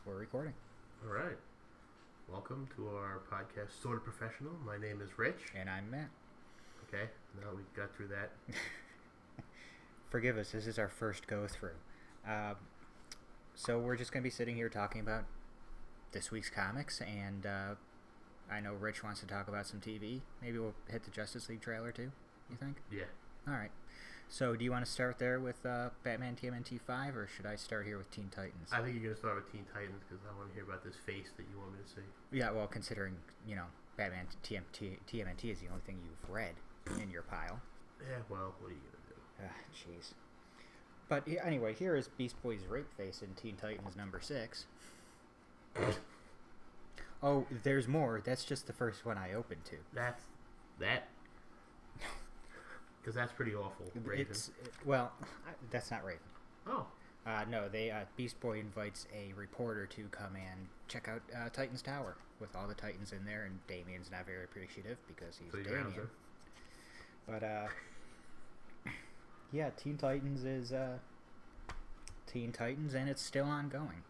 We're recording. All right. Welcome to our podcast, Sorta Professional. My name is Rich. And I'm Matt. Okay, now we got through that. Forgive us, this is our first go-through. So we're just going to be sitting here talking about this week's comics, and I know Rich wants to talk about some TV. Maybe we'll hit the Justice League trailer too, you think? Yeah. All right. So do you want to start there with Batman TMNT 5, or should I start here with Teen Titans? I think you're going to start with Teen Titans because I want to hear about this face that you want me to see. Yeah, well, considering, Batman TMNT is the only thing you've read in your pile. Yeah, well, what are you going to do? Jeez. But anyway, here is Beast Boy's rape face in Teen Titans number 6. Oh, there's more. That's just the first one I opened to. That? Because that's pretty awful. Raven. That's not Raven. Oh. No, Beast Boy invites a reporter to come and check out Titan's Tower with all the Titans in there, and Damian's not very appreciative because he's Damian. But, yeah, Teen Titans is Teen Titans, and it's still ongoing.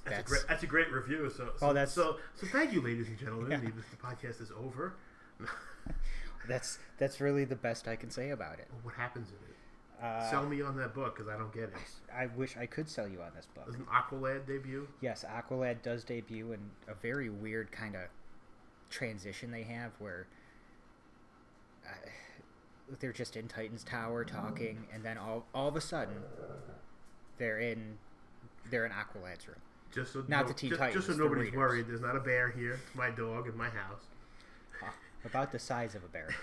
That's a great review. So thank you, ladies and gentlemen. Yeah. The podcast is over. That's really the best I can say about it. Well, what happens in it? Sell me on that book, because I don't get it. I wish I could sell you on this book. Doesn't Aqualad debut? Yes, Aqualad does debut in a very weird kind of transition they have where they're just in Titan's Tower talking, and then all of a sudden they're in Aqualad's room. Just so not the Teen Titans. Just so nobody's worried. There's not a bear here. It's my dog in my house. About the size of a bear.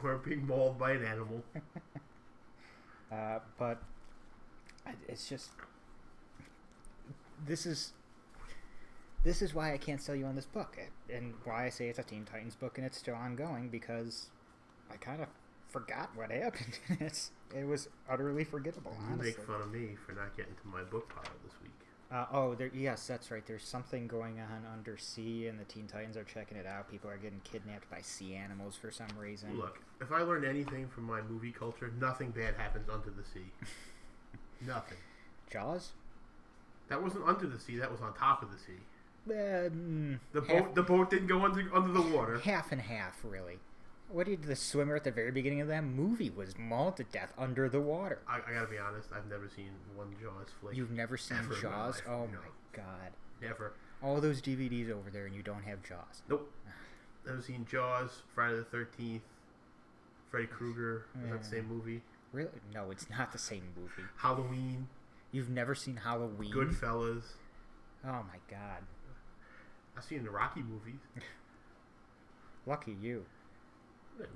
We're being mauled by an animal. But it's just this is why I can't sell you on this book, and why I say it's a Teen Titans book and it's still ongoing, because I kind of forgot what happened in it. It was utterly forgettable. You honestly. Make fun of me for not getting to my book pile this week. Yes, that's right. There's something going on under sea, and the Teen Titans are checking it out. People are getting kidnapped by sea animals for some reason. Look, if I learned anything from my movie culture, nothing bad happens under the sea. Nothing. Jaws? That wasn't under the sea. That was on top of the sea. The boat didn't go under the water. Half and half, really. What did the swimmer at the very beginning of that movie was mauled to death under the water? I gotta be honest, I've never seen one Jaws flick. You've never seen Jaws? Oh my god. Never. All those DVDs over there and you don't have Jaws. Nope. Never seen Jaws, Friday the 13th, Freddy Krueger. Is that the same movie? Really? No, it's not the same movie. Halloween. You've never seen Halloween? Goodfellas. Oh my god. I've seen the Rocky movies. Lucky you.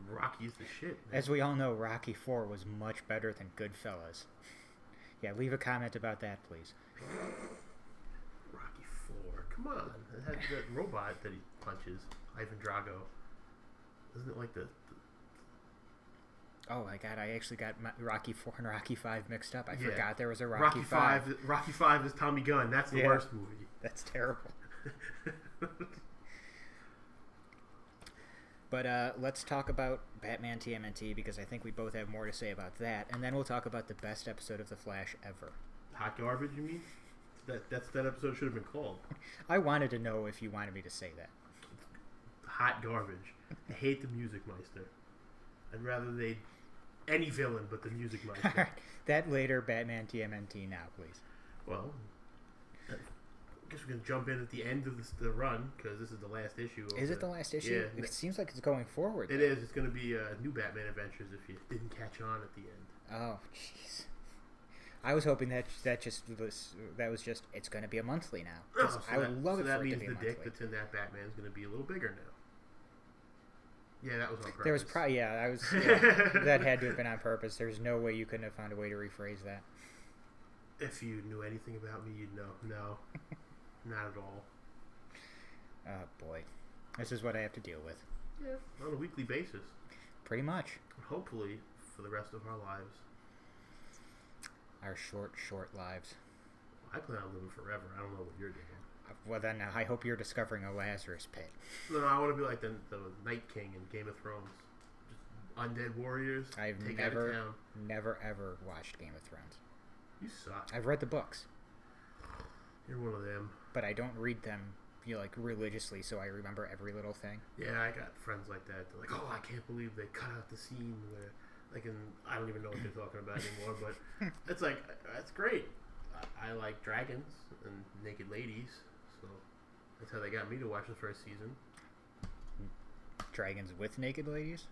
Rocky's the shit, man. As we all know, Rocky 4 was much better than Goodfellas. Yeah, leave a comment about that, please. Rocky 4. Come on. It had that robot that he punches, Ivan Drago. Isn't it like the... Oh my god, I actually got Rocky 4 and Rocky 5 mixed up. I forgot there was a Rocky 5. Rocky 5 is Tommy Gunn. That's the worst movie. That's terrible. But let's talk about Batman TMNT, because I think we both have more to say about that, and then we'll talk about the best episode of The Flash ever. Hot garbage, you mean? That episode should have been called. I wanted to know if you wanted me to say that. Hot garbage. I hate the Music Meister. I'd rather they... Any villain but the Music Meister. Right. That later, Batman TMNT now, please. Well... I guess we're going to jump in at the end of the run, because this is the last issue. Is it the last issue? Yeah. It seems like it's going forward. It is. It's going to be new Batman Adventures if you didn't catch on at the end. Oh, jeez. I was hoping that was just it's going to be a monthly now. Oh, I would love it for it to be a monthly. That means the dick that's in that Batman is going to be a little bigger now. Yeah, that was on purpose. There was that had to have been on purpose. There's no way you couldn't have found a way to rephrase that. If you knew anything about me, you'd know. No. Not at all. Oh, boy. This is what I have to deal with. Yeah, on a weekly basis. Pretty much. Hopefully, for the rest of our lives. Our short lives. I plan on living forever. I don't know what you're doing. Well, then, I hope you're discovering a Lazarus pit. No, I want to be like the Night King in Game of Thrones. Just undead warriors. I've never ever watched Game of Thrones. You suck. I've read the books. You're one of them. But I don't read them, religiously, so I remember every little thing. Yeah, I got friends like that. They're like, oh, I can't believe they cut out the scene where, I don't even know what they're talking about anymore, but it's like, that's great. I like dragons and naked ladies, so that's how they got me to watch the first season. Dragons with naked ladies?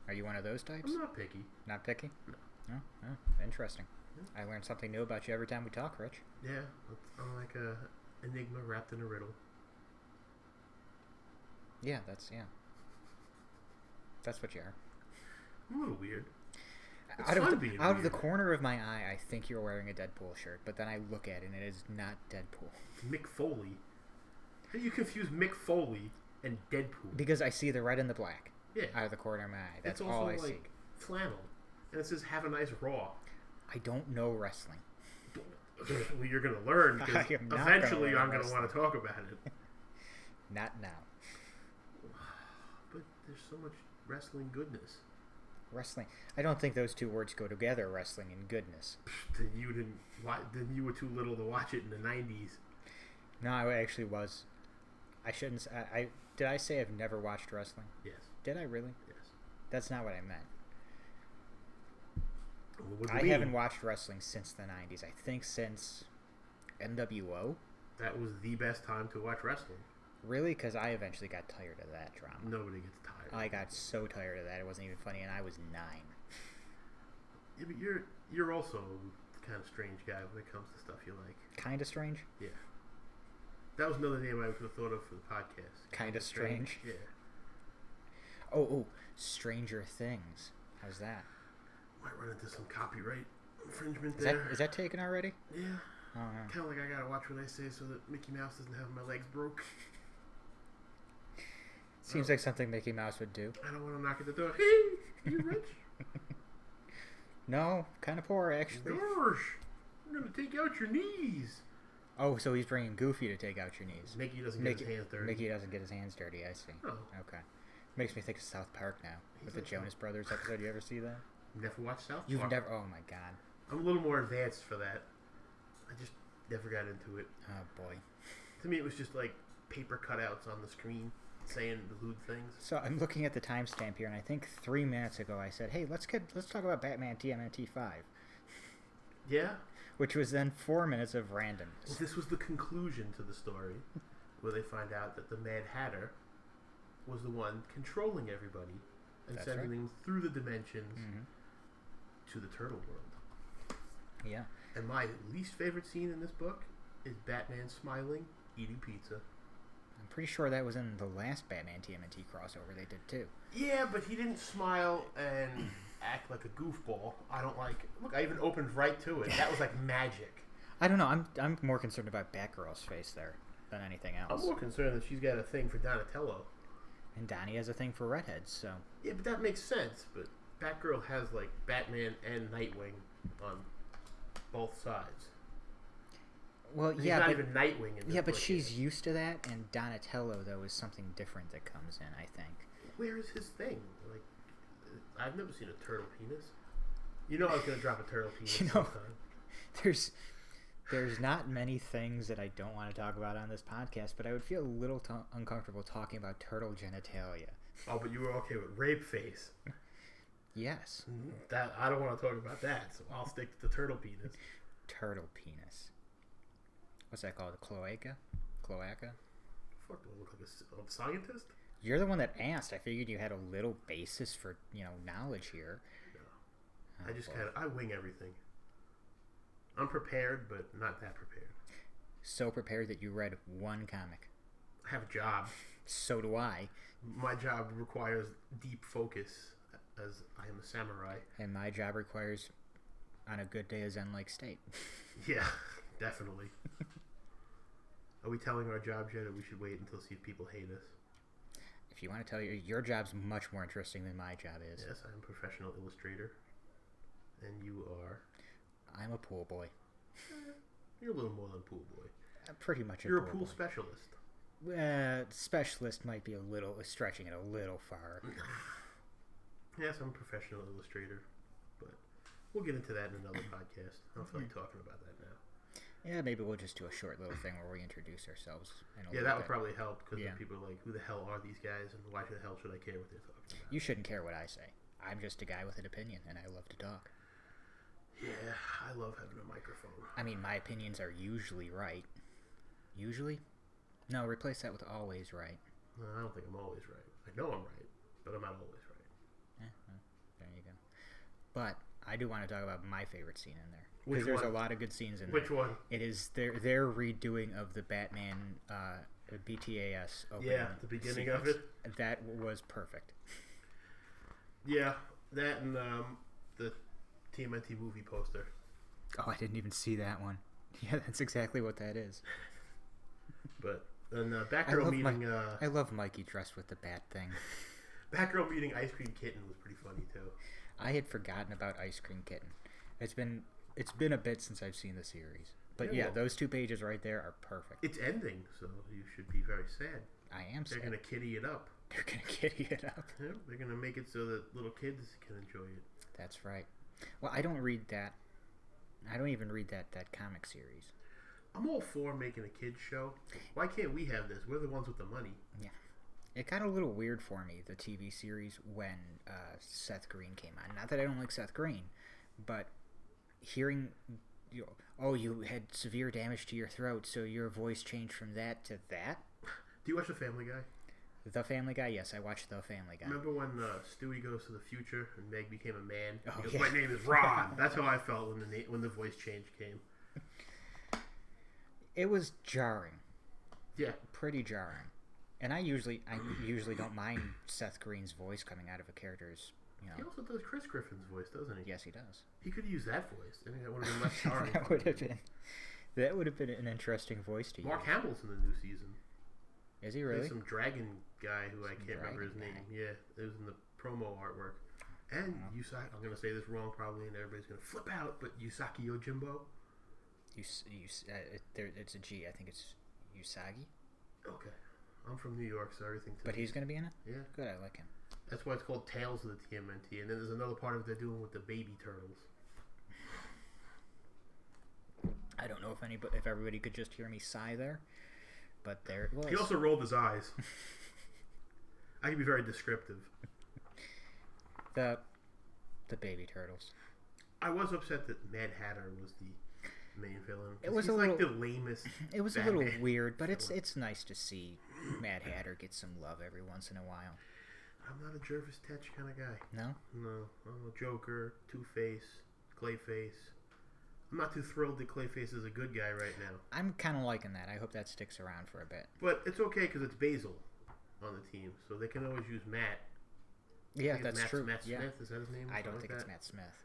Are you one of those types? I'm not picky. Not picky? No. Oh, interesting. Yeah. I learn something new about you every time we talk, Rich. Yeah, I'm like a enigma wrapped in a riddle. Yeah, that's what you are. I'm a little weird. It's out fun of, being out weird. of the corner of my eye, I think you're wearing a Deadpool shirt, but then I look at it and it is not Deadpool. Mick Foley. How do you confuse Mick Foley and Deadpool? Because I see the red and the black. Yeah. Out of the corner of my eye. That's it's also all I like see. flannel. And it says, have a nice raw. I don't know wrestling. Well, you're going to learn because I am not eventually gonna I'm learn going to want to talk about it. Not now. But there's so much wrestling goodness. Wrestling. I don't think those two words go together, wrestling and goodness. Then you didn't. Then you were too little to watch it in the 90s. No, I actually was. I shouldn't. Did I say I've never watched wrestling? Yes. Did I really? Yes. That's not what I meant. Well, what do I you mean? haven't watched wrestling since the 90s. I think since NWO. That was the best time to watch wrestling. Really? Because I eventually got tired of that drama. Nobody gets tired. I got so tired of that. It wasn't even funny, and I was 9. Yeah, but you're also the kind of strange guy when it comes to stuff you like. Kind of strange? Yeah. That was another name I would have thought of for the podcast. Kind of strange? Yeah. Oh, Stranger Things. How's that? Might run into some copyright infringement there. Is that taken already? Yeah. Oh, yeah. Kind of like I gotta watch what I say so that Mickey Mouse doesn't have my legs broke. Seems like something Mickey Mouse would do. I don't want to knock at the door. Hey, you rich? No, kind of poor, actually. Gosh, I'm gonna take out your knees. Oh, so he's bringing Goofy to take out your knees. Mickey doesn't get his hands dirty. Mickey doesn't get his hands dirty, I see. Oh. Okay. Makes me think of South Park now. With the Jonas Brothers episode. You ever see that? Never watched South Park? You've never... Oh, my God. I'm a little more advanced for that. I just never got into it. Oh, boy. To me, it was just like paper cutouts on the screen saying the lewd things. So I'm looking at the timestamp here, and I think 3 minutes ago I said, hey, let's talk about Batman TMNT 5. Yeah? Which was then 4 minutes of randomness. Well, this was the conclusion to the story, where they find out that the Mad Hatter was the one controlling everybody and That's sending right. them through the dimensions Mm-hmm. to the Turtle World. Yeah. And my least favorite scene in this book is Batman smiling, eating pizza. I'm pretty sure that was in the last Batman TMNT crossover they did, too. Yeah, but he didn't smile and act like a goofball. I don't like... Look, I even opened right to it. That was like magic. I don't know. I'm more concerned about Batgirl's face there than anything else. I'm more concerned that she's got a thing for Donatello. And Donnie has a thing for redheads, so... Yeah, but that makes sense. But Batgirl has, like, Batman and Nightwing on both sides. Well, He's yeah, not but, even Nightwing in this yeah, but book she's yet. used to that, and Donatello, though, is something different that comes in, I think. Where is his thing? Like, I've never seen a turtle penis. You know I was going to drop a turtle penis You know, sometime. There's not many things that I don't want to talk about on this podcast, but I would feel a little uncomfortable talking about turtle genitalia. Oh, but you were okay with rape face. Yes. That I don't want to talk about that, so I'll stick to the turtle penis. Turtle penis. What's that called? A cloaca? Cloaca? Fuck, do I look like a scientist? You're the one that asked. I figured you had a little basis for, knowledge here. No. Oh, I just boy. I wing everything. I'm prepared, but not that prepared. So prepared that you read one comic. I have a job. So do I. My job requires deep focus, as I am a samurai. And my job requires, on a good day, a zen-like state. Yeah, definitely. Are we telling our jobs yet, or we should wait until see if people hate us? If you want to tell your job's much more interesting than my job is. Yes, I'm a professional illustrator. And you are? I'm a pool boy. You're a little more than pool boy. Pretty much You're a pool pool boy. specialist. Specialist might be stretching it a little far. Yes, I'm a professional illustrator, but We'll get into that in another podcast. I don't feel like talking about that now. Yeah, maybe we'll just do a short little thing where we introduce ourselves. Yeah, that would probably help because people are like, who the hell are these guys and why the hell should I care what they're talking about? You shouldn't care what I say. I'm just a guy with an opinion and I love to talk. Yeah, I love having a microphone. I mean, my opinions are usually right. Usually? No, replace that with always right. No, I don't think I'm always right. I know I'm right, but I'm not always right. Well, there you go. But I do want to talk about my favorite scene in there. Because there's a lot of good scenes in there. Which one? It is their redoing of the Batman BTAS opening. Yeah, the beginning of it. That was perfect. Yeah, that and the TMNT movie poster. Oh, I didn't even see that one. Yeah, that's exactly what that is. But then Batgirl meeting... I love Mikey dressed with the bat thing. Batgirl meeting Ice Cream Kitten was pretty funny, too. I had forgotten about Ice Cream Kitten. It's been a bit since I've seen the series. But yeah, those 2 pages right there are perfect. It's ending, so you should be very sad. I am sad. They're going to kitty it up. They're going to kitty it up. Yeah, they're going to make it so that little kids can enjoy it. That's right. Well, I don't read that. I don't even read that comic series. I'm all for making a kids show. Why can't we have this? We're the ones with the money. Yeah. It got a little weird for me, the TV series, when Seth Green came on. Not that I don't like Seth Green, but hearing, you had severe damage to your throat, so your voice changed from that to that. Do you watch The Family Guy? The Family Guy? Yes, I watched The Family Guy. Remember when Stewie goes to the future and Meg became a man? Oh, he goes, my name is Ron. That's how I felt when the voice change came. It was jarring. Yeah. Pretty jarring. And I usually don't mind Seth Green's voice coming out of a character's, He also does Chris Griffin's voice, doesn't he? Yes, he does. He could use that voice. I think that would have been less jarring. That would have been an interesting voice to use. Mark Hamill's in the new season. Is he really? There's some dragon guy who I can't remember his name. Yeah, it was in the promo artwork. And Yusaki, I'm going to say this wrong probably, and everybody's going to flip out, but Yusaki Yojimbo. It's a G. I think it's Usagi. Okay. I'm from New York, so everything. But he's going to be in it? Yeah. Good, I like him. That's why it's called Tales of the TMNT. And then there's another part of it they're doing with the baby turtles. I don't know if everybody could just hear me sigh there, but there it was. He also rolled his eyes. I can be very descriptive. The baby turtles. I was upset that Mad Hatter was the main villain. It was he's like the lamest. It was Batman a little weird, but villain. it's nice to see Mad Hatter get some love every once in a while. I'm not a Jervis Tetch kind of guy. No? No. I'm a Joker, Two-Face, Clayface. I'm not too thrilled that Clayface is a good guy right now. I'm kind of liking that. I hope that sticks around for a bit. But it's okay because it's Basil on the team, so they can always use Matt. Yeah, that's true. Matt Smith, is that his name? I don't think it's Matt Smith.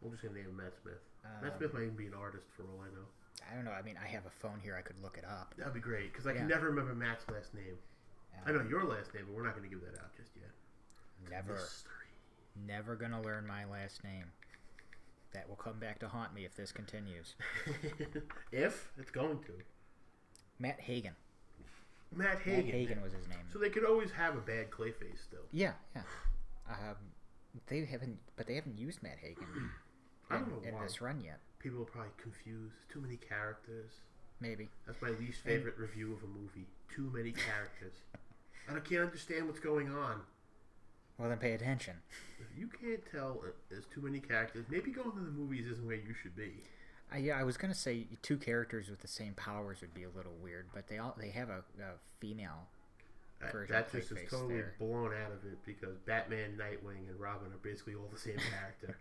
We'll just name him Matt Smith. Matt Smith might even be an artist for all I know. I don't know. I mean, I have a phone here. I could look it up. That'd be great because I can never remember Matt's last name. I know your last name, but we're not going to give that out just yet. Never gonna learn my last name. That will come back to haunt me if this continues. If it's going to. Matt Hagen. Matt Hagen was his name. So they could always have a bad Clayface still. Yeah. They haven't used Matt Hagen in this run yet. People are probably confused. Too many characters. Maybe. That's my least favorite review of a movie. Too many characters. I can't understand what's going on. Well, then pay attention. If you can't tell there's too many characters, maybe going to the movies isn't where you should be. I was gonna say 2 characters with the same powers would be a little weird, but they have a female version. That just is totally blown out of it because Batman, Nightwing, and Robin are basically all the same character.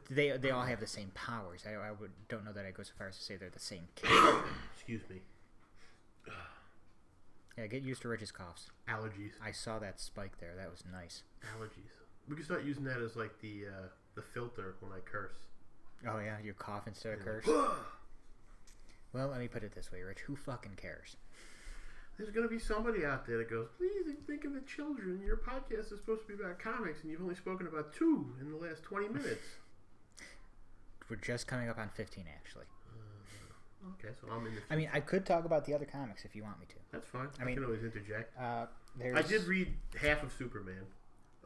They all have the same powers. I don't know that I go so far as to say they're the same character. Excuse me. Yeah, get used to Rich's coughs. Allergies. I saw that spike there. That was nice. Allergies. We can start using that as like the filter when I curse. Oh yeah, you cough instead of curse. Well, let me put it this way, Rich. Who fucking cares? There's going to be somebody out there that goes, please think of the children. Your podcast is supposed to be about comics, and you've only spoken about 2 in the last 20 minutes. We're just coming up on 15, actually. Okay, so I'm in the future. I mean, I could talk about the other comics if you want me to. That's fine. I can always interject. I did read half of Superman.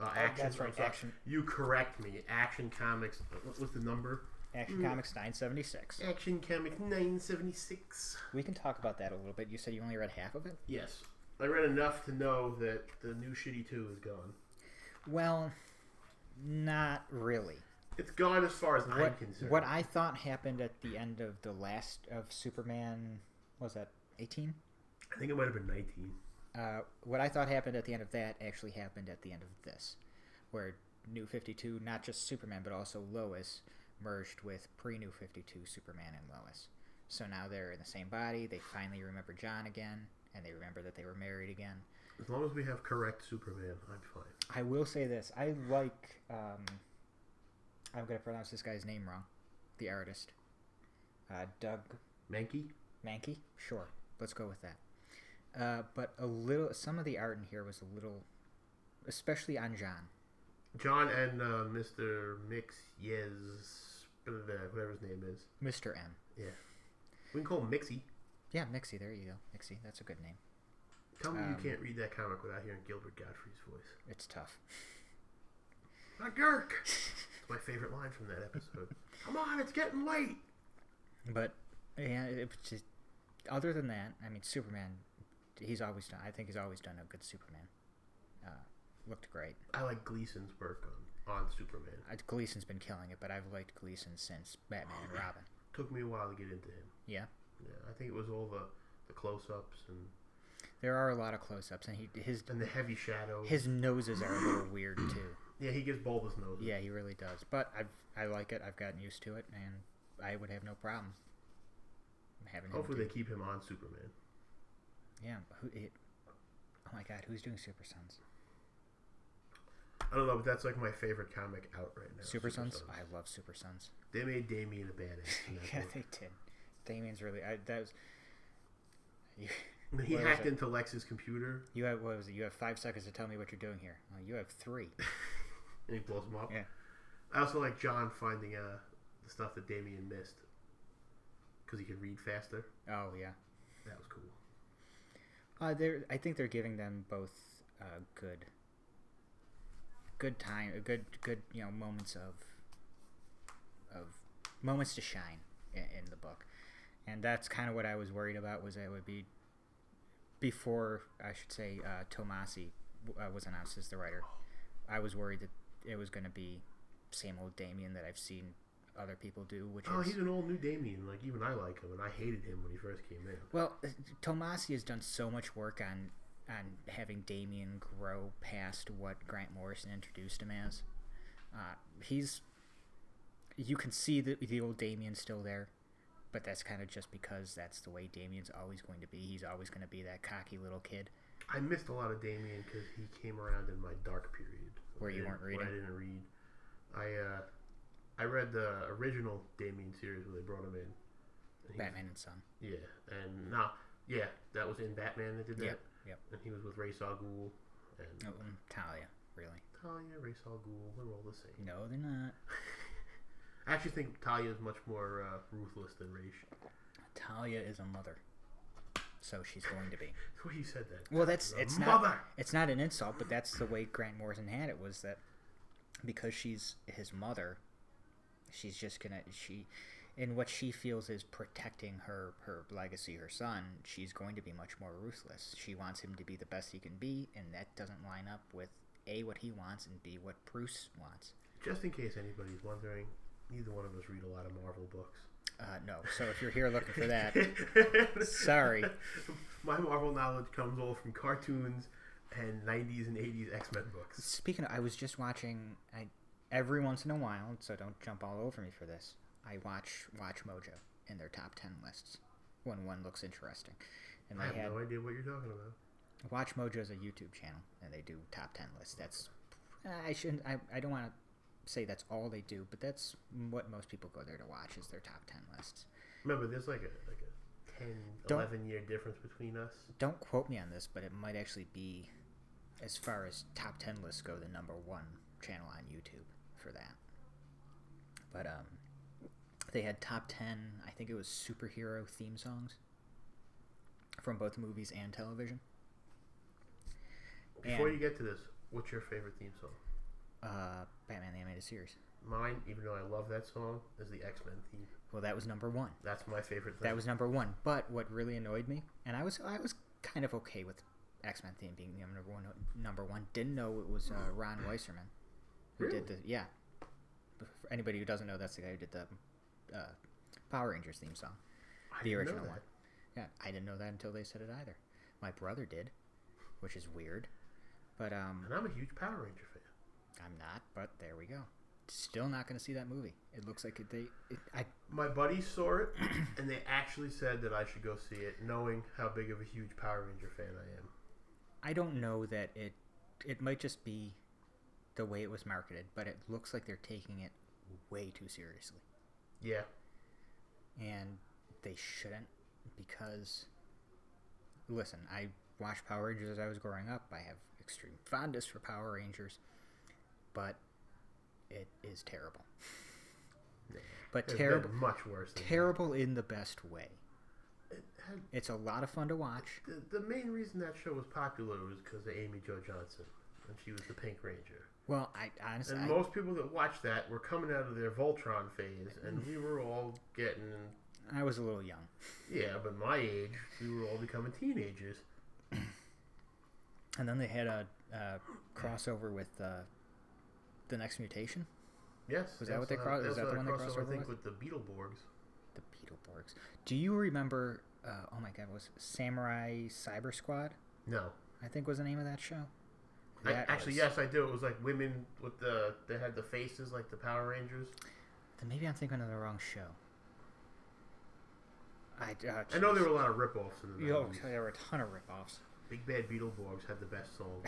Action. That's right. Action. You correct me. Action Comics. What was the number? Action Comics 976. Action Comics 976. We can talk about that a little bit. You said you only read half of it? Yes. I read enough to know that the new Shitty 2 is gone. Well, not really. It's gone as far as I'm concerned. What I thought happened at the end of the last of Superman, what was that 18? I think it might have been 19. What I thought happened at the end of that actually happened at the end of this, where New 52, not just Superman, but also Lois, merged with pre-New 52 Superman and Lois. So now they're in the same body. They finally remember John again, and they remember that they were married again. As long as we have correct Superman, I'm fine. I will say this. I like... I'm going to pronounce this guy's name wrong. The artist. Doug... Mankey? Sure. Let's go with that. But some of the art in here was a little... Especially on John. John and Mr. Mix whatever his name is. Mr. M. Yeah. We can call him Mixie. Yeah, Mixie. There you go. Mixie. That's a good name. Tell me you can't read that comic without hearing Gilbert Gottfried's voice. It's tough. Gurk! It's my favorite line from that episode. Come on, it's getting late! But, yeah, it was just... Other than that, I mean, Superman, I think he's always done a good Superman. Looked great. I like Gleason's work on Superman. Gleason's been killing it, but I've liked Gleason since Batman and Robin. Took me a while to get into him. Yeah? Yeah, I think it was all the close-ups and... There are a lot of close-ups, and and the heavy shadows. His noses are a little weird, too. Yeah, he gives bulbous noses. Yeah, he really does. But I like it. I've gotten used to it, and I would have no problem having him. Hopefully they keep him on Superman. Yeah. Oh my God, who's doing Super Sons? I don't know, but that's like my favorite comic out right now. Super Sons? I love Super Sons. They made Damian a badass. Yeah, they did. Damian's really... He hacked into Lex's computer. You have 5 seconds to tell me what you're doing here. Well, you have 3. And he blows him up. Yeah. I also like John finding the stuff that Damian missed because he could read faster. Oh yeah, that was cool. I think they're giving them both good time, good moments of moments to shine in the book, and that's kind of what I was worried about. Was that it would be before, I should say, Tomasi was announced as the writer. I was worried that it was going to be same old Damian that I've seen other people do, he's an old new Damian. Like, even I like him, and I hated him when he first came in. Well, Tomasi has done so much work on having Damian grow past what Grant Morrison introduced him as. You can see the old Damian's still there, but that's kind of just because that's the way Damian's always going to be. He's always going to be that cocky little kid. I missed a lot of Damian because he came around in my dark period. Where you weren't reading? Where I didn't read. I read the original Damian series where they brought him in. Batman and Son. Yeah, and that was in Batman that did that. Yep. And he was with Ra's al Ghul and Talia, really. Talia, Ra's al Ghul, they're all the same. No, they're not. I actually think Talia is much more ruthless than Ra's. Talia is a mother, so she's going to be. The way you said that. Well, it's not an insult, but that's the way Grant Morrison had it. Was that because she's his mother, she's just gonna in what she feels is protecting her legacy, her son, she's going to be much more ruthless. She wants him to be the best he can be, and that doesn't line up with A, what he wants, and B, what Bruce wants. Just in case anybody's wondering, neither one of us read a lot of Marvel books. No, so if you're here looking for that, sorry. My Marvel knowledge comes all from cartoons and 90s and 80s X-Men books. Speaking of, I was just watching, every once in a while, so don't jump all over me for this, I watch Mojo in their top 10 lists when one looks interesting. And I have no idea what you're talking about. Watch Mojo is a YouTube channel, and they do top 10 lists. That's I don't want to say that's all they do, but that's what most people go there to watch is their top 10 lists. Remember, there's like a 10, 11-year difference between us. Don't quote me on this, but it might actually be, as far as top 10 lists go, the number 1 channel on YouTube for that. But they had top 10, I think it was superhero theme songs from both movies and television. Before you get to this, what's your favorite theme song? Batman the Animated Series. Mine, even though I love that song, is the X-Men theme. Well, that was number one. That's my favorite thing. That was number one. But what really annoyed me, and I was kind of okay with X-Men theme being number one. Didn't know it was Ron Weisserman who Really? did the For anybody who doesn't know, that's the guy who did the Power Rangers theme song, the original one. Yeah, I didn't know that until they said it either. My brother did, which is weird. But And I'm a huge Power Ranger fan. I'm not. But there we go. Still not going to see that movie. It looks like My buddies saw it, and they actually said that I should go see it, knowing how big of a huge Power Ranger fan I am. I don't know that it might just be the way it was marketed, but it looks like they're taking it way too seriously. Yeah. And they shouldn't, because listen, I watched Power Rangers as I was growing up. I have extreme fondness for Power Rangers, but it is terrible. Yeah. But It's terrible, been much worse than terrible in the best way. that. It's a lot of fun to watch. The main reason that show was popular was because of Amy Jo Johnson, and she was the Pink Ranger. Well, I honestly, And most people that watched that were coming out of their Voltron phase, and we were all getting... I was a little young. Yeah, but my age, we were all becoming teenagers. And then they had a crossover with The Next Mutation. Yes. Was that what they crossed? Is that the one they crossed over I think with? with the Beetleborgs. The Beetleborgs. Do you remember? Oh my God, was Samurai Cyber Squad? No. I think was the name of that show. Actually, yes, I do. It was like women with they had the faces like the Power Rangers. Then maybe I'm thinking of the wrong show. I know there were a lot of ripoffs in the 90s. There were a ton of ripoffs. Big Bad Beetleborgs had the best song.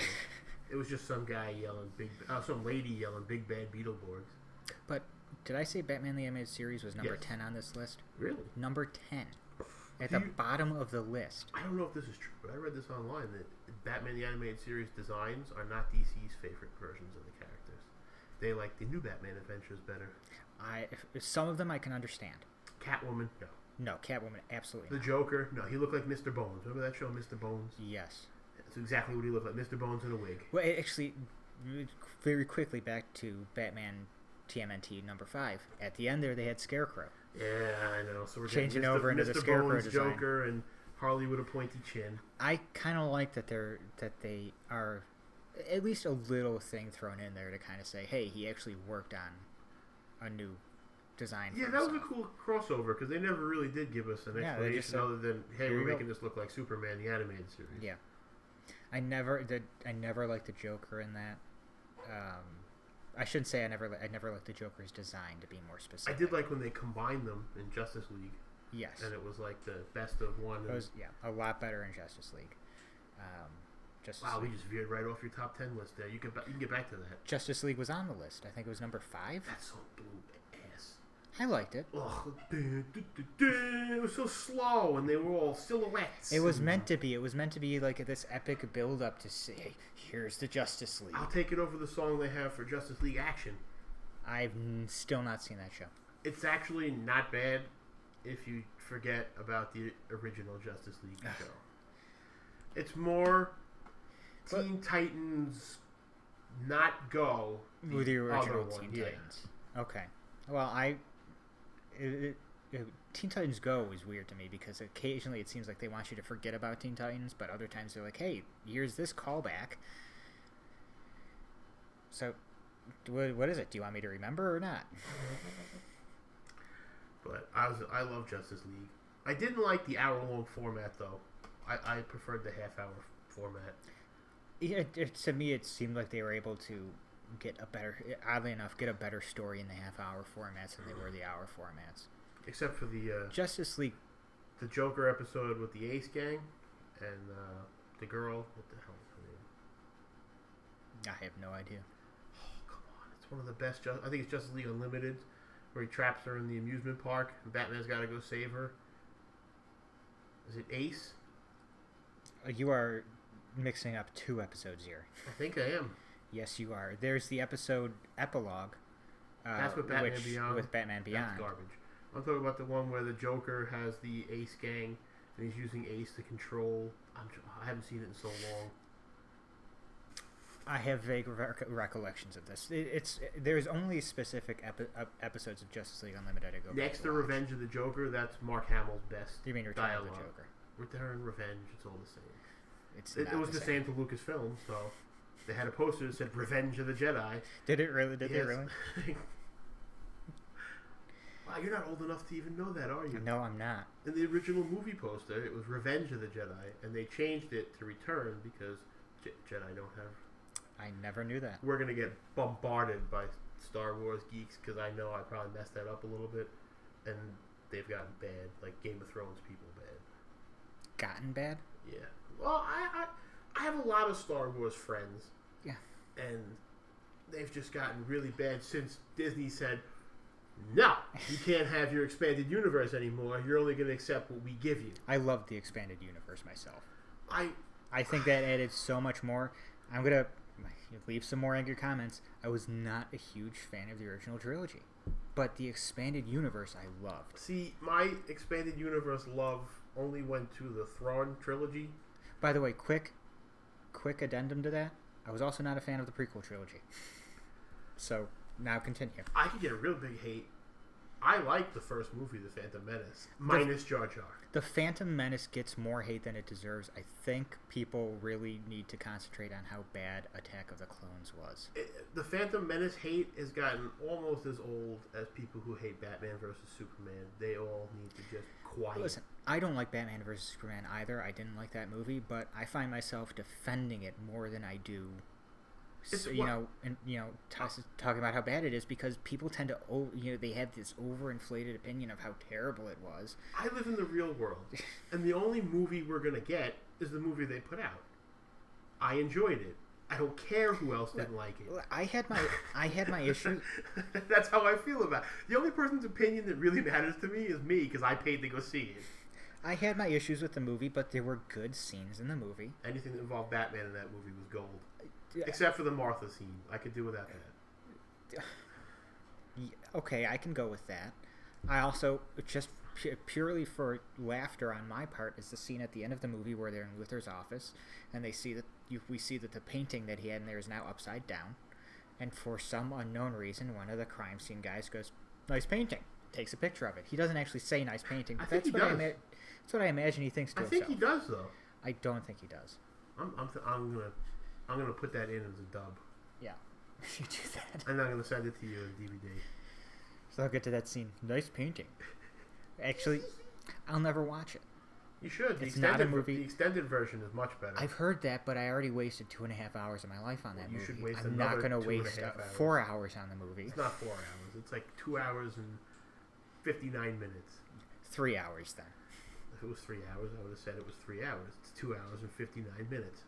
It was just some guy yelling some lady yelling "Big Bad Beetleborgs." But did I say Batman the Animated Series was number Yes. 10 on this list? Really? Number 10. At the bottom of the list. I don't know if this is true, but I read this online that Batman the Animated Series designs are not DC's favorite versions of the characters. They like the new Batman adventures better. Some of them I can understand. Catwoman, no. No, Catwoman, absolutely The not. Joker, no. He looked like Mr. Bones. Remember that show, Mr. Bones? Yes. That's exactly what he looked like, Mr. Bones in a wig. Well, actually, very quickly back to Batman TMNT number 5. At the end there, they had Scarecrow. Yeah, I know. So we're Changing getting over into the Scarecrow Bones, design. Joker, and Harley with a pointy chin. I kind of like that they are at least a little thing thrown in there to kind of say, hey, he actually worked on a new design. Yeah, for that was a himself. cool crossover because they never really did give us an Yeah, they just explanation said, other than, hey, "Here we're you go." making this look like Superman, the animated series. Yeah, I never liked the Joker in that. I shouldn't say I never liked the Joker's design, to be more I specific. did like when they combined them in Justice League, Yes, and it was like the best of one. it was a lot better in Justice League. Wow, we just veered right off your top 10 list there. You can get back to that. Justice League was on the list. I think it was number 5. That song blew ass. I liked it. Oh, it was so slow, and they were all silhouettes. It was meant to be. It was meant to be like this epic build-up to say, hey, here's the Justice League. I'll take it over the song they have for Justice League Action. I've still not seen that show. It's actually not bad if you forget about the original Justice League show. It's more Teen Titans, not Go. With the original other one, Teen yeah. Titans. Okay. Well, Teen Titans Go is weird to me because occasionally it seems like they want you to forget about Teen Titans, but other times they're like, hey, here's this callback. So, what is it? Do you want me to remember or not? But I love Justice League. I didn't like the hour-long format, though. I preferred the half-hour format. To me, it seemed like they were able to oddly enough, get a better story in the half-hour formats than they were the hour formats. Except for the Justice League, the Joker episode with the Ace Gang and the girl. What the hell is her name? I have no idea. Oh, come on. It's one of the best. I think it's Justice League Unlimited, where he traps her in the amusement park, and Batman's got to go save her. Is it Ace? You are mixing up 2 episodes here. I think I am. Yes, you are. There's the episode epilogue. That's with Batman Beyond. With Batman Beyond. That's garbage. I'm talking about the one where the Joker has the Ace Gang, and he's using Ace to control. I haven't seen it in so long. I have vague recollections of this. There's only specific episodes of Justice League Unlimited I go Next back to watch. Revenge of the Joker, that's Mark Hamill's best. You mean Return dialogue. of the Joker? Return, Revenge, it's all the same. It's It was the same to Lucasfilm, so they had a poster that said Revenge of the Jedi. Did it really? Did they really? Wow, you're not old enough to even know that, are you? No, I'm not. In the original movie poster, it was Revenge of the Jedi, and they changed it to Return because Jedi don't have... I never knew that. We're going to get bombarded by Star Wars geeks because I know I probably messed that up a little bit, and they've gotten bad, like Game of Thrones people bad. Gotten bad? Yeah. Well, I have a lot of Star Wars friends. Yeah. And they've just gotten really bad since Disney said, no, you can't have your expanded universe anymore. You're only going to accept what we give you. I love the expanded universe myself. I think that added so much more. I'm going to leave some more angry comments. I was not a huge fan of the original trilogy. But the expanded universe I loved. See, my expanded universe love only went to the Thrawn trilogy. By the way, quick addendum to that. I was also not a fan of the prequel trilogy. So, now continue. I could get a real big hate. I like the first movie, The Phantom Menace, minus Jar Jar. The Phantom Menace gets more hate than it deserves. I think people really need to concentrate on how bad Attack of the Clones was. The Phantom Menace hate has gotten almost as old as people who hate Batman versus Superman. They all need to just quiet. Listen, I don't like Batman versus Superman either. I didn't like that movie, but I find myself defending it more than I do. So, talking about how bad it is because people tend to, they have this overinflated opinion of how terrible it was. I live in the real world, and the only movie we're gonna get is the movie they put out. I enjoyed it. I don't care who else didn't like it. I had my issues. That's how I feel about it. The only person's opinion that really matters to me is me because I paid to go see it. I had my issues with the movie, but there were good scenes in the movie. Anything that involved Batman in that movie was gold. Except for the Martha scene. I could do without that. Okay, I can go with that. I also, just purely for laughter on my part, is the scene at the end of the movie where they're in Luthor's office, and we see that the painting that he had in there is now upside down, and for some unknown reason, one of the crime scene guys goes, "Nice painting," takes a picture of it. He doesn't actually say "nice painting," but that's what I imagine he thinks to himself. I think he does, though. I don't think he does. I'm gonna put that in as a dub. Yeah, you do that. And I'm gonna send it to you on DVD. So I'll get to that scene. Nice painting. Actually, I'll never watch it. You should. It's not a movie. The extended version is much better. I've heard that, but I already wasted 2.5 hours of my life on that movie. You should waste I'm not going to waste 2.5 hours. 4 hours on the movie. It's not 4 hours. It's like 2 hours and 59 minutes. 3 hours then. If it was 3 hours, I would have said it was 3 hours. It's 2 hours and 59 minutes.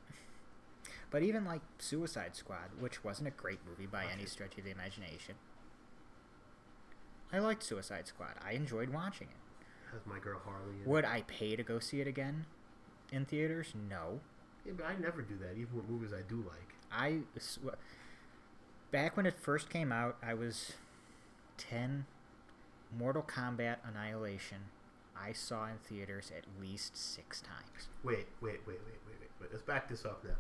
But even like Suicide Squad, which wasn't a great movie by any stretch of the imagination, I liked Suicide Squad. I enjoyed watching it. Has my girl Harley in Would I pay to go see it again in theaters? No. Yeah, but I never do that, even with movies I do like. Back when it first came out, I was 10. Mortal Kombat Annihilation, I saw in theaters at least 6 times. Wait. Let's back this up now.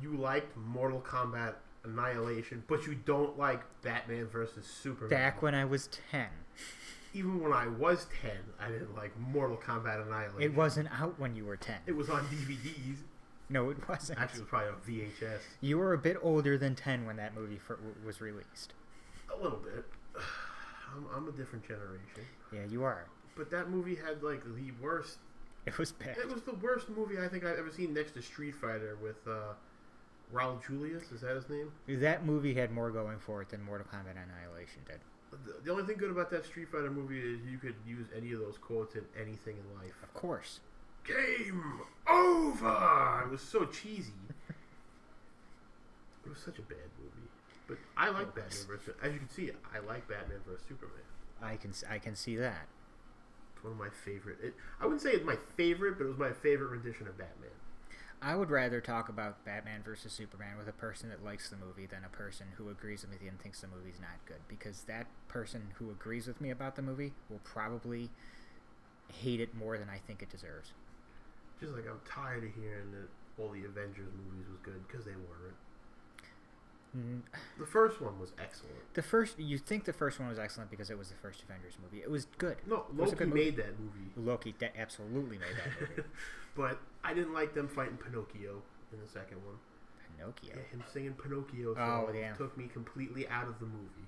You liked Mortal Kombat Annihilation, but you don't like Batman versus Superman. Back when I was 10. Even when I was 10, I didn't like Mortal Kombat Annihilation. It wasn't out when you were 10. It was on DVDs. No, it wasn't. Actually, it was probably on VHS. You were a bit older than 10 when that movie was released. A little bit. I'm a different generation. Yeah, you are. But that movie had, like, the worst... It was bad. It was the worst movie I think I've ever seen next to Street Fighter with Raul Julius. Is that his name? That movie had more going for it than Mortal Kombat Annihilation did. The only thing good about that Street Fighter movie is you could use any of those quotes in anything in life. Of course. Game over! It was so cheesy. It was such a bad movie. But I like Batman vs. As you can see, I like Batman vs. Superman. I can see that. It's one of my favorite. I wouldn't say it's my favorite, but it was my favorite rendition of Batman. I would rather talk about Batman vs. Superman with a person that likes the movie than a person who agrees with me and thinks the movie's not good. Because that person who agrees with me about the movie will probably hate it more than I think it deserves. Just like I'm tired of hearing that all the Avengers movies was good, because they weren't. The first one was excellent. You think the first one was excellent because it was the first Avengers movie. It was good. No, Loki made that movie. Loki absolutely made that movie. But I didn't like them fighting Pinocchio in the second one. Pinocchio? Yeah, him singing Pinocchio took me completely out of the movie.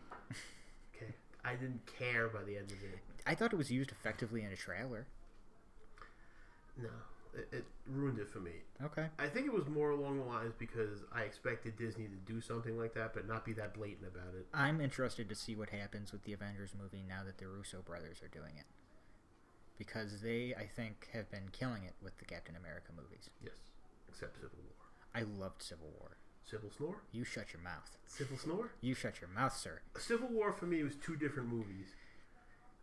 Okay. I didn't care by the end of it. I thought it was used effectively in a trailer. No. It ruined it for me. Okay. I think it was more along the lines because I expected Disney to do something like that, but not be that blatant about it. I'm interested to see what happens with the Avengers movie now that the Russo brothers are doing it. Because they, I think, have been killing it with the Captain America movies. Yes. Except Civil War. I loved Civil War. Civil Snore? You shut your mouth. Civil Snore? You shut your mouth, sir. Civil War for me was two different movies.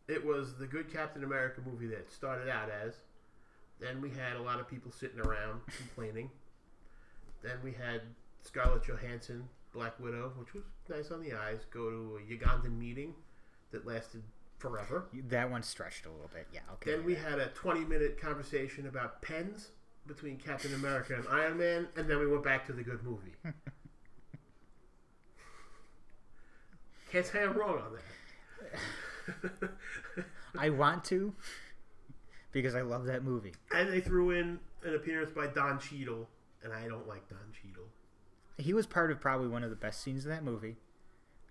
It was the good Captain America movie that it started out as. Then we had a lot of people sitting around complaining. Then we had Scarlett Johansson, Black Widow, which was nice on the eyes, go to a Ugandan meeting that lasted forever. That one stretched a little bit, yeah. Okay. Then we had a 20-minute conversation about pens between Captain America and Iron Man, and then we went back to the good movie. Can't say I'm wrong on that. I want to, because I love that movie. And they threw in an appearance by Don Cheadle, and I don't like Don Cheadle. He was part of probably one of the best scenes of that movie.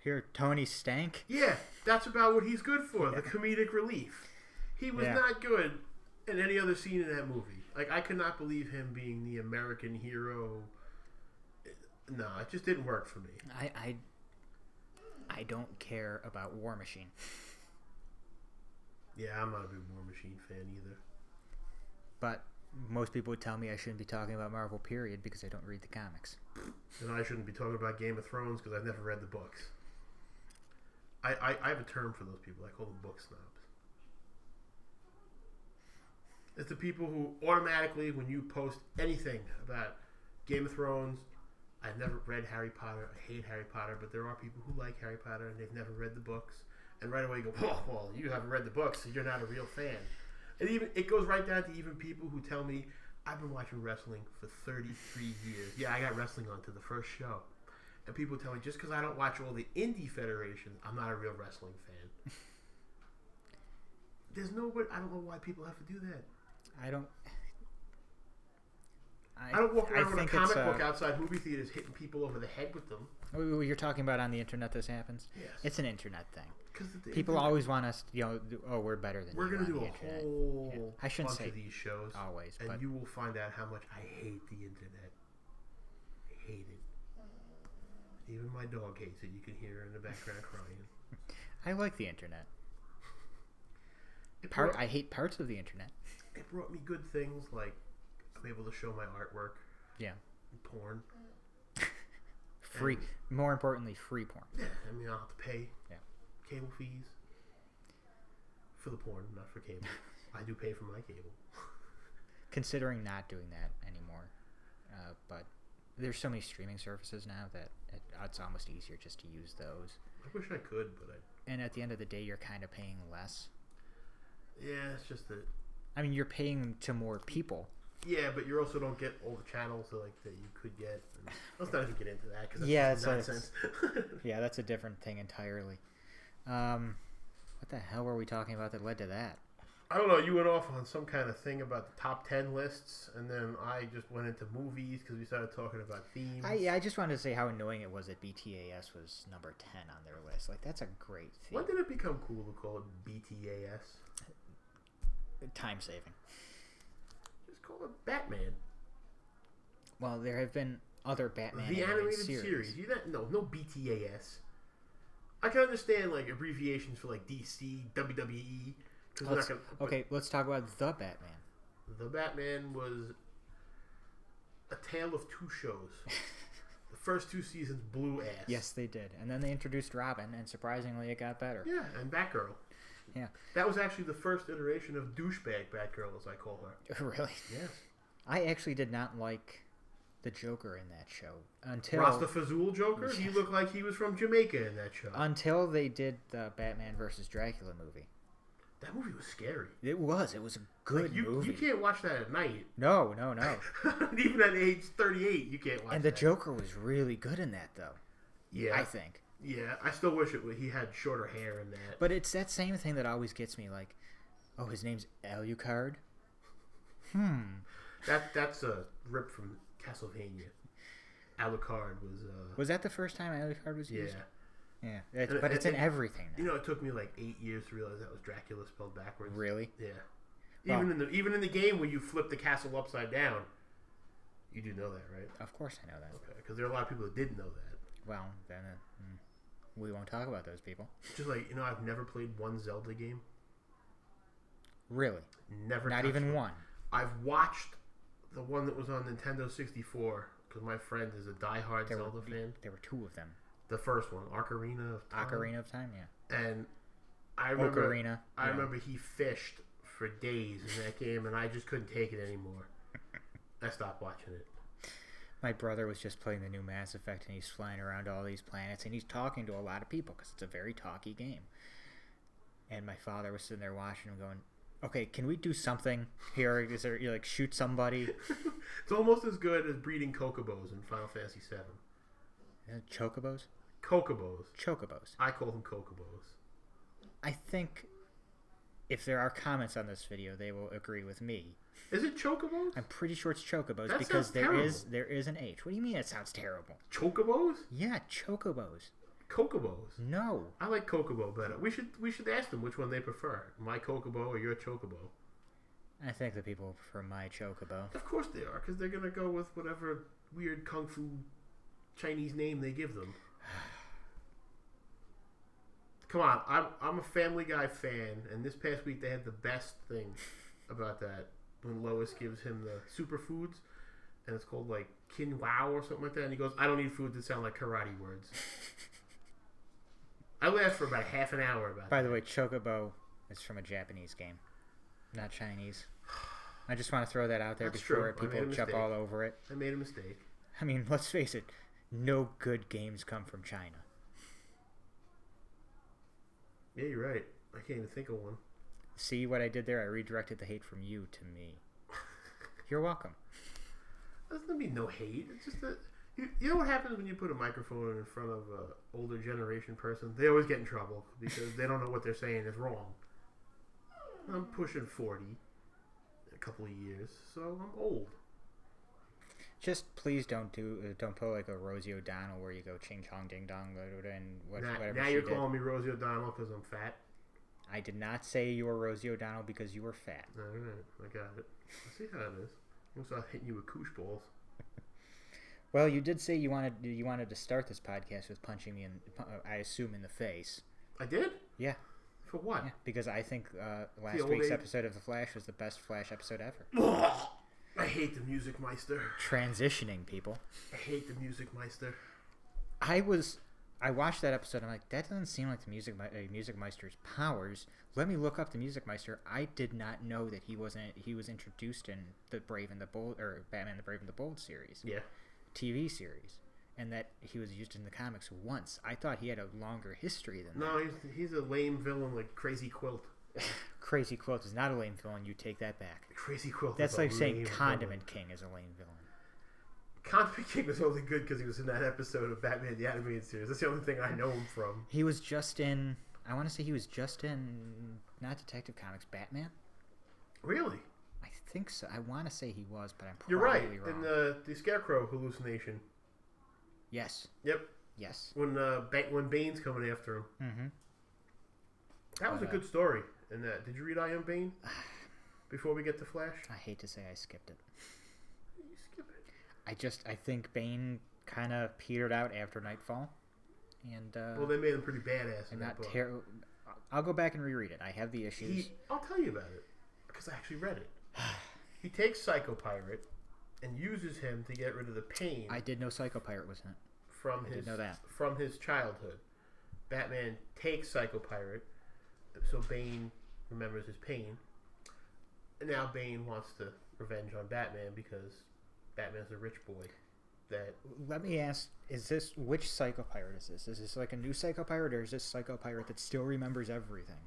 Here, Tony Stank. Yeah, that's about what he's good for, the comedic relief. He was not good in any other scene in that movie. Like, I could not believe him being the American hero. No, it just didn't work for me. I don't care about War Machine. Yeah, I'm not a big War Machine fan either. But most people would tell me I shouldn't be talking about Marvel, period, because I don't read the comics. And I shouldn't be talking about Game of Thrones because I've never read the books. I have a term for those people. I call them book snobs. It's the people who automatically, when you post anything about Game of Thrones, I've never read Harry Potter, I hate Harry Potter, but there are people who like Harry Potter and they've never read the books. And right away you go, oh, well, you haven't read the books, so you're not a real fan. And even it goes right down to even people who tell me, I've been watching wrestling for 33 years. Yeah, I got wrestling on to the first show. And people tell me, just because I don't watch all the indie federations, I'm not a real wrestling fan. There's nobody, I don't know why people have to do that. I don't walk around with a comic book outside movie theaters hitting people over the head with them. You're talking about on the internet this happens? Yes. It's an internet thing. People always want us, we're better than we're you. We're going to do a whole I shouldn't bunch say of these shows. Always. And you will find out how much I hate the internet. I hate it. Even my dog hates it. You can hear her in the background crying. I like the internet. I hate parts of the internet. It brought me good things like I'm able to show my artwork. Yeah. And porn. Free. More importantly, free porn. Yeah. I mean, I'll have to pay cable fees for the porn, not for cable. I do pay for my cable. Considering not doing that anymore. But there's so many streaming services now that it's almost easier just to use those. I wish I could, but And at the end of the day, you're kind of paying less. Yeah, it's just that... I mean, you're paying to more people. Yeah, but you also don't get all the channels that you could get. And let's not even get into that because that's nonsense. Yeah, that's a different thing entirely. What the hell were we talking about that led to that? I don't know. You went off on some kind of thing about the top 10 lists, and then I just went into movies because we started talking about themes. I just wanted to say how annoying it was that BTAS was number 10 on their list. Like, that's a great theme. When did it become cool to call it BTAS? Time saving. Just call it Batman. Well, there have been other Batman the animated series. No BTAS. I can understand like abbreviations for like DC, WWE. Let's talk about the Batman. The Batman was a tale of two shows. The first two seasons blew ass. Yes, they did, and then they introduced Robin, and surprisingly, it got better. Yeah, and Batgirl. Yeah, that was actually the first iteration of douchebag Batgirl, as I call her. Really? Yes. I actually did not like the Joker in that show until Rasta Fazul Joker. He looked like he was from Jamaica in that show. Until they did the Batman versus Dracula movie. That movie was scary. It was. It was a good movie. You can't watch that at night. No. Even at age 38, you can't watch that. And the Joker was really good in that, though. Yeah. I think. Yeah, I still wish he had shorter hair in that. But it's that same thing that always gets me, like, oh, his name's Alucard? That's a rip from Castlevania. Alucard was... Was that the first time Alucard was used? Yeah. Yeah, but it's in everything now. You know, it took me like 8 years to realize that was Dracula spelled backwards. Really? Yeah. Well, Even in the game where you flip the castle upside down, you do know that, right? Of course I know that. Okay, because there are a lot of people that didn't know that. Well, then we won't talk about those people. Just like, I've never played one Zelda game. Really? Never. Not even one? I've watched the one that was on Nintendo 64 because my friend is a diehard Zelda fan. There were two of them. The first one, Ocarina of Time. Ocarina of Time, yeah. And I remember, Ocarina. I remember he fished for days in that game, and I just couldn't take it anymore. I stopped watching it. My brother was just playing the new Mass Effect, and he's flying around all these planets, and he's talking to a lot of people because it's a very talky game. And my father was sitting there watching him going, okay, can we do something here? Is there, shoot somebody? It's almost as good as breeding Chocobos in Final Fantasy VII. Chocobos? Chocobos. I call them Chocobos. I think if there are comments on this video, they will agree with me. Is it Chocobos? I'm pretty sure it's Chocobos that because there is an H. What do you mean it sounds terrible? Chocobos? Yeah, Chocobos. Chocobos. No. I like Chocobo better. We should ask them which one they prefer. My Chocobo or your Chocobo? I think the people prefer my Chocobo. Of course they are, because they're going to go with whatever weird kung fu Chinese name they give them. Come on, I'm a Family Guy fan, and this past week they had the best thing about that when Lois gives him the superfoods, and it's called like Kin Wow or something like that, and he goes, I don't need food that sound like karate words. I laughed for about half an hour about that. By the way, Chocobo is from a Japanese game, not Chinese. I just want to throw that out there before people jump all over it. I made a mistake. I mean, let's face it, no good games come from China. Yeah, you're right. I can't even think of one. See what I did there? I redirected the hate from you to me. You're welcome. Doesn't mean no hate. It's just that you know what happens when you put a microphone in front of an older generation person? They always get in trouble because they don't know what they're saying is wrong. I'm pushing 40 in a couple of years, so I'm old. Just please don't put like a Rosie O'Donnell where you go ching chong ding dong and whatever. Now you're calling me Rosie O'Donnell because I'm fat. I did not say you were Rosie O'Donnell because you were fat. All right, I got it. I see how it is. I'm start hitting you with koosh balls. Well, you did say you wanted to start this podcast with punching me I assume in the face. I did? Yeah. For what? Yeah, because I think last week's episode of The Flash was the best Flash episode ever. I hate the Music Meister. Transitioning, people. I hate the Music Meister. I watched that episode. I'm like, that doesn't seem like the Music Meister's powers. Let me look up the Music Meister. I did not know that he was introduced in the Brave and the Bold, or Batman: The Brave and the Bold series. Yeah. TV series, and that he was used in the comics once. I thought he had a longer history than that. No, he's a lame villain like Crazy Quilt. Crazy Quilt is not a lame villain. You take that back. Crazy Quilt. That's like saying Condiment King is a lame villain. Condiment King was only good because he was in that episode of Batman the Animated Series. That's the only thing I know him from. He was just in. I want to say he was just in not Detective Comics, Batman. Really? I think so. I want to say he was, but I'm probably You're right. wrong. In the Scarecrow hallucination. Yes. Yep. Yes. When Bane's coming after him. Mm-hmm. That was a good story. And did you read I Am Bane before we get to Flash? I hate to say I skipped it. You skip it. I think Bane kind of petered out after Nightfall, and well, they made him pretty badass in that book. I'll go back and reread it. I have the issues. I'll tell you about it because I actually read it. He takes Psycho Pirate and uses him to get rid of the pain. I did know Psycho Pirate was in it. From his childhood. Batman takes Psycho Pirate, so Bane remembers his pain. And now Bane wants to revenge on Batman because Batman's a rich boy. Let me ask, which Psycho Pirate is this? Is this like a new Psycho Pirate, or is this Psycho Pirate that still remembers everything?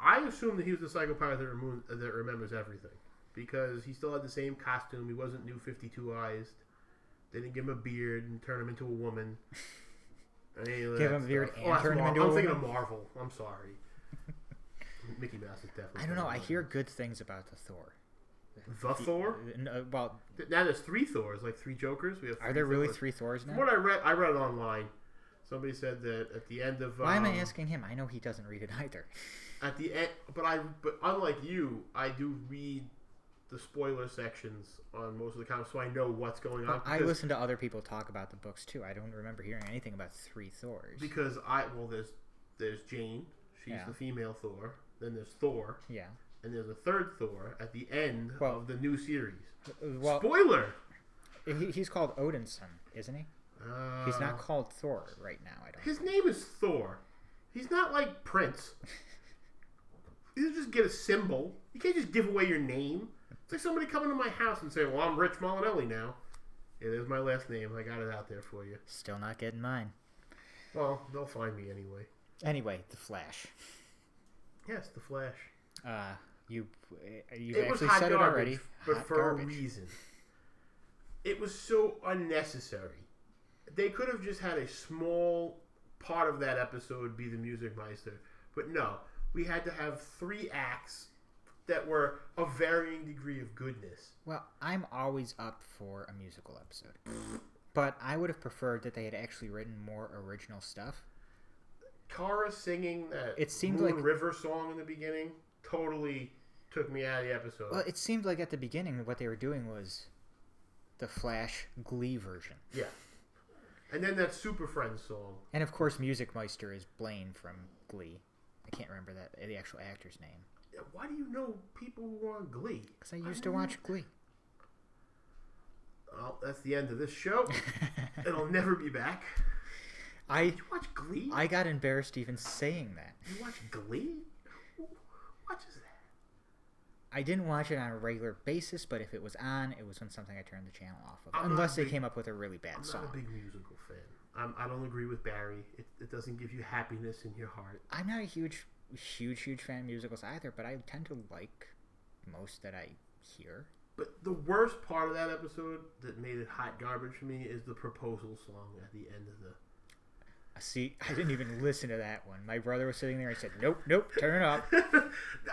I assume that he was the Psycho Pirate that remembers everything. Because he still had the same costume. He wasn't New 52 Eyes. They didn't give him a beard and turn him into a woman. Give him a beard and that's turn him into I'm a thinking woman? of Marvel. I'm sorry. Mickey Mouse is definitely. I don't know. I hear good things about the Thor. The Thor? Well, now there's 3 Thors, like 3 Jokers. We have. Are there really 3 Thors now? From what I read it online. Somebody said that at the end of. Why am I asking him? I know he doesn't read it either. At the end, but unlike you, I do read the spoiler sections on most of the comics, so I know what's going on. I listen to other people talk about the books too. I don't remember hearing anything about 3 Thors. Because there's Jane, she's the female Thor. Then there's Thor. Yeah. And there's a third Thor at the end of the new series. Well, spoiler. He's called Odinson, isn't he? He's not called Thor right now. I don't. His name is Thor. He's not like Prince. You just get a symbol. You can't just give away your name. It's like somebody coming to my house and saying, "Well, I'm Rich Molinelli now." Yeah, there's my last name. I got it out there for you. Still not getting mine. Well, they'll find me anyway. Anyway, The Flash. Yes, The Flash. You've it actually said garbage, it already. But Hot for garbage. a reason. It was so unnecessary. They could have just had a small part of that episode be the Music Meister. But no, we had to have 3 acts that were a varying degree of goodness. Well, I'm always up for a musical episode. But I would have preferred that they had actually written more original stuff. Kara singing that it seemed Moon like River song in the beginning totally took me out of the episode. Well, it seemed like at the beginning what they were doing was the Flash Glee version. Yeah. And then that Super Friends song. And of course Music Meister is Blaine from Glee. I can't remember the actual actor's name. Yeah, why do you know people who are on Glee? Because I used to watch Glee. Well, that's the end of this show. It'll never be back. Did you watch Glee? I got embarrassed even saying that. You watch Glee? Who watches that? I didn't watch it on a regular basis, but if it was on, it was when something I turned the channel off of. Unless they came up with a really bad song. I'm not a big musical fan. I don't agree with Barry. It doesn't give you happiness in your heart. I'm not a huge fan of musicals either, but I tend to like most that I hear. But the worst part of that episode that made it hot garbage for me is the proposal song at the end of the... See, I didn't even listen to that one. My brother was sitting there and said, nope, turn it off.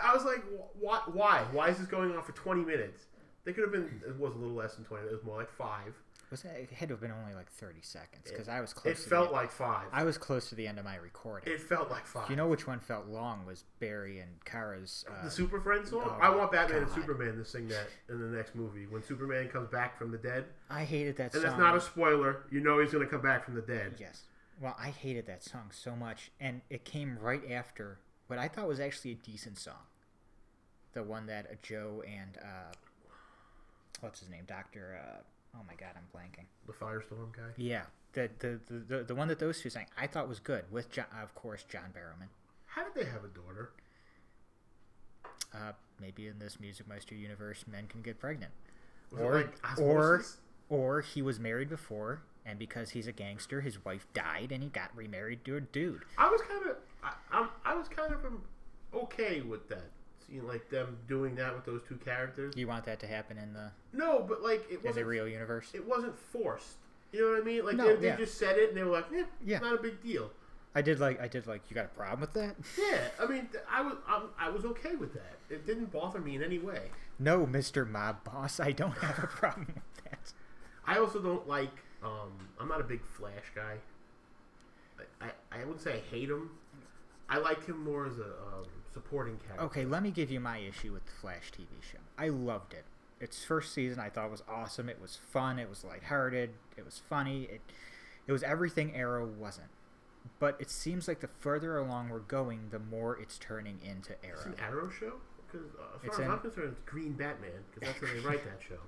I was like, why? Why is this going on for 20 minutes? They could have been, it was a little less than 20, it was more like 5. It had to have been only like 30 seconds because I was close. It felt like 5. I was close to the end of my recording. It felt like 5. You know which one felt long was Barry and Kara's. The Super Friends song? I want Batman and Superman to sing that in the next movie. When Superman comes back from the dead. I hated that song. And that's not a spoiler. You know he's going to come back from the dead. Yes. Well, I hated that song so much. And it came right after what I thought was actually a decent song. The one that Joe and, what's his name? Dr. Oh my God, I'm blanking. The Firestorm guy? Yeah. The one that those two sang, I thought was good. With, of course, John Barrowman. How did they have a daughter? Maybe in this Music Meister universe, men can get pregnant. Or he was married before, and because he's a gangster, his wife died, and he got remarried to a dude. I was kind of okay with that. Seeing like them doing that with those 2 characters. You want that to happen in the but like it wasn't a real universe. It wasn't forced. You know what I mean? Like no, they just said it, and they were like, yeah, not a big deal. I did like. You got a problem with that? Yeah, I mean, I was okay with that. It didn't bother me in any way. No, Mr. Mob Boss, I don't have a problem with that. I also don't like. I'm not a big Flash guy. I wouldn't say I hate him. I like him more as a supporting character. Okay, let me give you my issue with the Flash TV show. I loved it. Its first season I thought was awesome. It was fun. It was lighthearted. It was funny. It was everything Arrow wasn't. But it seems like the further along we're going, the more it's turning into Arrow. It's an Arrow show? Because as far as I'm concerned, it's Green Batman, because that's how they write that show.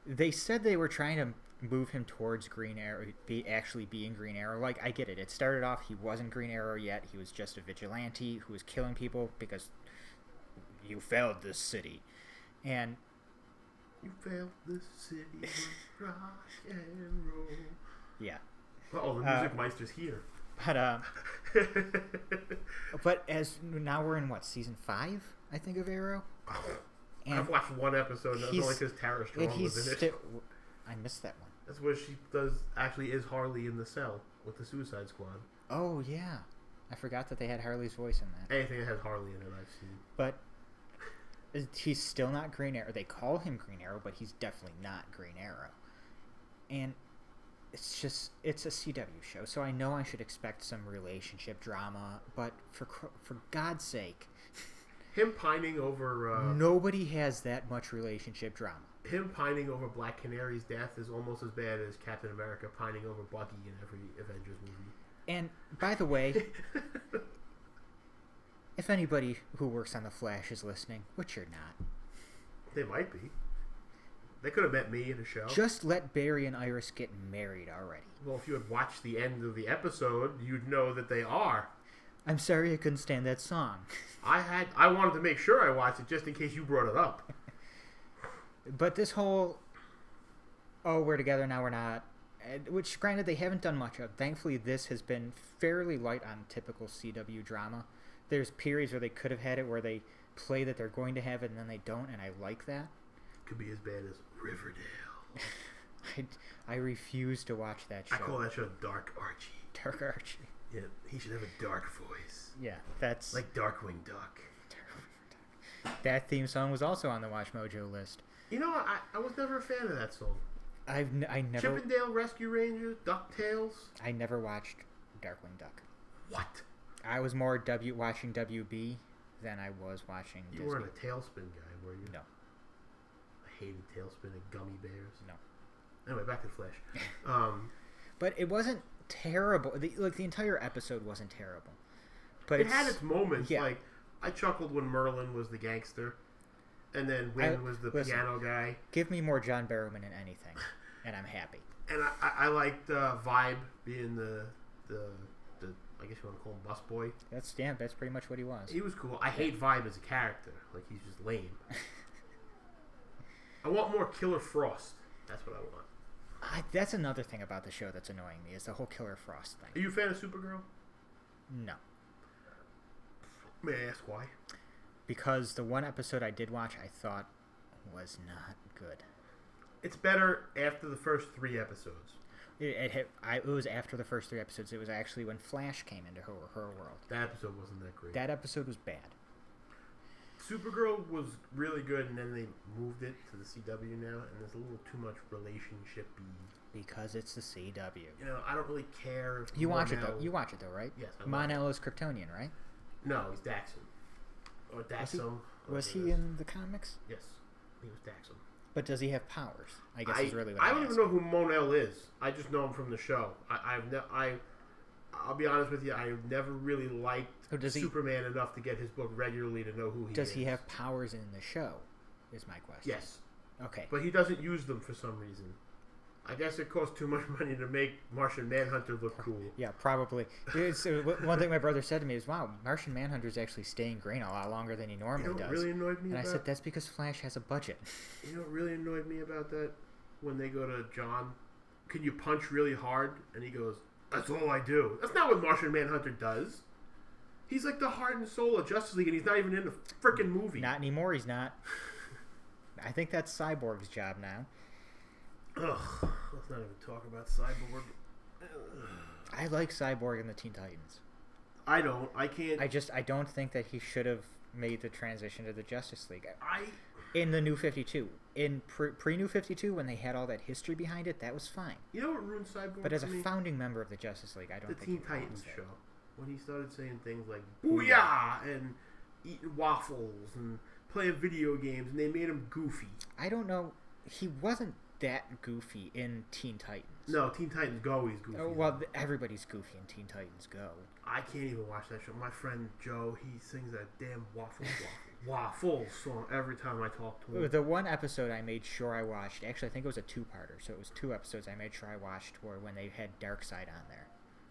They said they were trying to move him towards Green Arrow, actually being Green Arrow. Like, I get it. It started off, he wasn't Green Arrow yet. He was just a vigilante who was killing people because you failed this city. And... You failed this city with rock and roll. Yeah. Oh, the Music Meister's here. But as now we're in what, season 5, I think, of Arrow. And I've watched one episode. That was only because Tara Strong was in it. I missed that one. That's where she actually is Harley in the cell. with the Suicide Squad. Oh, yeah. I forgot that they had Harley's voice in that. Anything that has Harley in it, I've seen. But he's still not Green Arrow. They call him Green Arrow, but he's definitely not Green Arrow. And it's a CW show, so I know I should expect some relationship drama, but for God's sake... Him pining over... nobody has that much relationship drama. Him pining over Black Canary's death is almost as bad as Captain America pining over Bucky in every Avengers movie. And, by the way, if anybody who works on The Flash is listening, which you're not. They might be. They could have met me in a show. Just let Barry and Iris get married already. Well, if you had watched the end of the episode, you'd know that they are. I'm sorry I couldn't stand that song. I wanted to make sure I watched it just in case you brought it up. But this whole, oh, we're together, now we're not, which, granted, they haven't done much of. Thankfully, this has been fairly light on typical CW drama. There's periods where they could have had it where they play that they're going to have it and then they don't, and I like that. Could be as bad as Riverdale. I refuse to watch that show. I call that show Dark Archie. Dark Archie. Yeah, he should have a dark voice. Yeah, that's... like Darkwing Duck. That theme song was also on the Watch Mojo list. You know, I was never a fan of that song. I never... Chippendale Rescue Rangers, DuckTales. I never watched Darkwing Duck. What? I was more watching WB than I was watching Disney. You weren't a Tailspin guy, were you? No. I hated Tailspin and Gummy Bears. No. Anyway, back to the Flash. But it wasn't terrible. The entire episode wasn't terrible. But it had its moments. Yeah. Like, I chuckled when Merlin was the gangster. And then Wynn was the piano guy. Give me more John Barrowman in anything, and I'm happy. And I liked Vibe being the I guess you want to call him busboy. That's pretty much what he was. He was cool. I hate Vibe as a character. Like, he's just lame. I want more Killer Frost. That's what I want. That's another thing about the show that's annoying me, is the whole Killer Frost thing. Are you a fan of Supergirl? No. May I ask why? Because the one episode I did watch, I thought was not good. It's better after the first 3 episodes. It was after the first 3 episodes. It was actually when Flash came into her world. That episode wasn't that great. That episode was bad. Supergirl was really good, and then they moved it to the CW now, and there's a little too much relationship-y. Because it's the CW. You know, I don't really care if You watch it though, right? Yes. Mon-El is Kryptonian, right? No, he's Daxon. Or Daxum. Was he in the comics? Yes, he was Daxum. But does he have powers? I guess is really what I don't even know who Mon-El is. I just know him from the show. I'll be honest with you, I've never really liked Superman enough to get his book regularly to know who he is. Does he have powers in the show, is my question. Yes. Okay. But he doesn't use them for some reason. I guess it costs too much money to make Martian Manhunter look cool. Yeah, probably. One thing my brother said to me is, wow, Martian Manhunter's actually staying green a lot longer than he normally does. Really annoyed me and I said, that's because Flash has a budget. You know what really annoyed me about that? When they go to John, can you punch really hard? And he goes, that's all I do. That's not what Martian Manhunter does. He's like the heart and soul of Justice League, and he's not even in the freaking movie. Not anymore, he's not. I think that's Cyborg's job now. Ugh, let's not even talk about Cyborg. I like Cyborg in the Teen Titans. I don't. I can't. I don't think that he should have made the transition to the Justice League. In the New 52. In pre-New 52, when they had all that history behind it, that was fine. You know what ruined Cyborg? But as a founding member of the Justice League, I don't think the Teen Titans show. When he started saying things like "booyah" and eating waffles and playing video games, and they made him goofy. I don't know. He wasn't that goofy in Teen Titans. No, Teen Titans Go, he's goofy. Oh, well, everybody's goofy in Teen Titans Go. I can't even watch that show. My friend Joe, he sings that damn waffle song every time I talk to him. The one episode I made sure I watched, actually I think it was a 2-parter, so it was 2 episodes I made sure I watched were when they had Darkseid on there.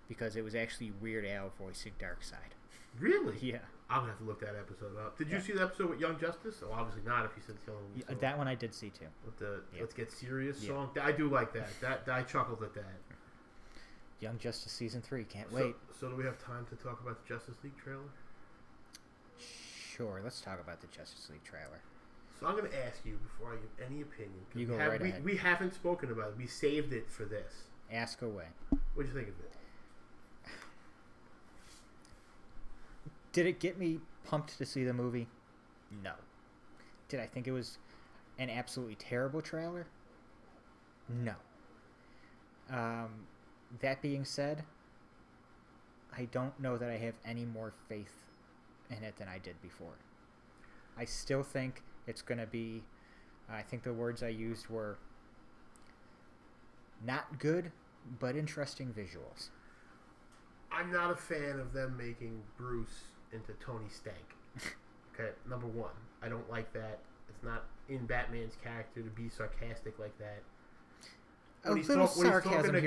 Because it was actually Weird Al voicing Darkseid. Really? Yeah. I'm going to have to look that episode up. Did you see the episode with Young Justice? Oh, obviously not if you said Killing Me. Yeah, that one I did see too. With the Let's Get Serious song? I do like that. I chuckled at that. Young Justice Season 3, can't wait. So do we have time to talk about the Justice League trailer? Sure, let's talk about the Justice League trailer. So I'm going to ask you before I give any opinion. You go right ahead. We haven't spoken about it. We saved it for this. Ask away. What did you think of it? Did it get me pumped to see the movie? No. Did I think it was an absolutely terrible trailer? No. That being said, I don't know that I have any more faith in it than I did before. I still think it's going to be, I think the words I used were not good, but interesting visuals. I'm not a fan of them making Bruce into Tony Stank. Okay, number one, I don't like that. It's not in Batman's character to be sarcastic like that. When he's talking to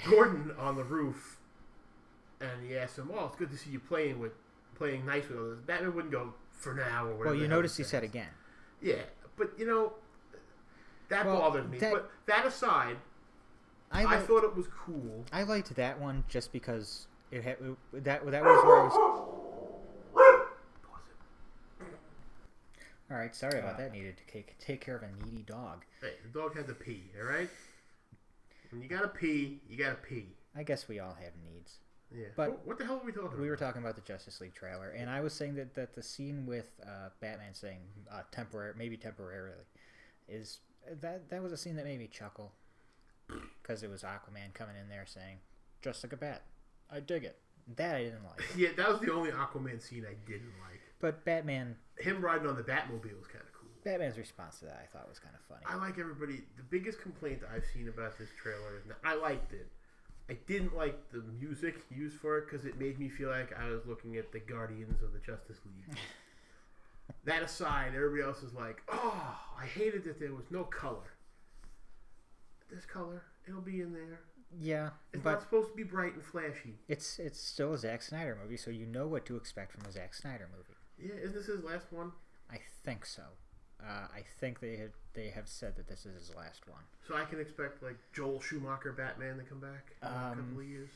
Gordon on the roof, and he asks him, "Oh, it's good to see you playing nice with others." Batman wouldn't go for now or whatever. Well, you notice he said again. Yeah, but that bothered me. But that aside, I thought it was cool. I liked that one just because that was where I was. All right, sorry about that. Needed to take care of a needy dog. Hey, the dog had to pee. All right. When you gotta pee, you gotta pee. I guess we all have needs. Yeah. But what the hell are we talking about? We were talking about the Justice League trailer, and I was saying that the scene with Batman saying maybe temporarily, is that was a scene that made me chuckle, because it was Aquaman coming in there saying, "Just like a bat, I dig it." That I didn't like. Yeah, that was the only Aquaman scene I didn't like. But Batman, him riding on the Batmobile was kind of cool. Batman's response to that I thought was kind of funny. I like everybody. The biggest complaint that I've seen about this trailer is I liked it. I didn't like the music used for it because it made me feel like I was looking at the Guardians of the Justice League. That aside, everybody else is like, "Oh, I hated that there was no color." There's color. It'll be in there. Yeah, it's not supposed to be bright and flashy. It's still a Zack Snyder movie, so you know what to expect from a Zack Snyder movie. Yeah, isn't this his last one? I think so. I think they have said that this is his last one. So I can expect like Joel Schumacher Batman to come back in a couple of years.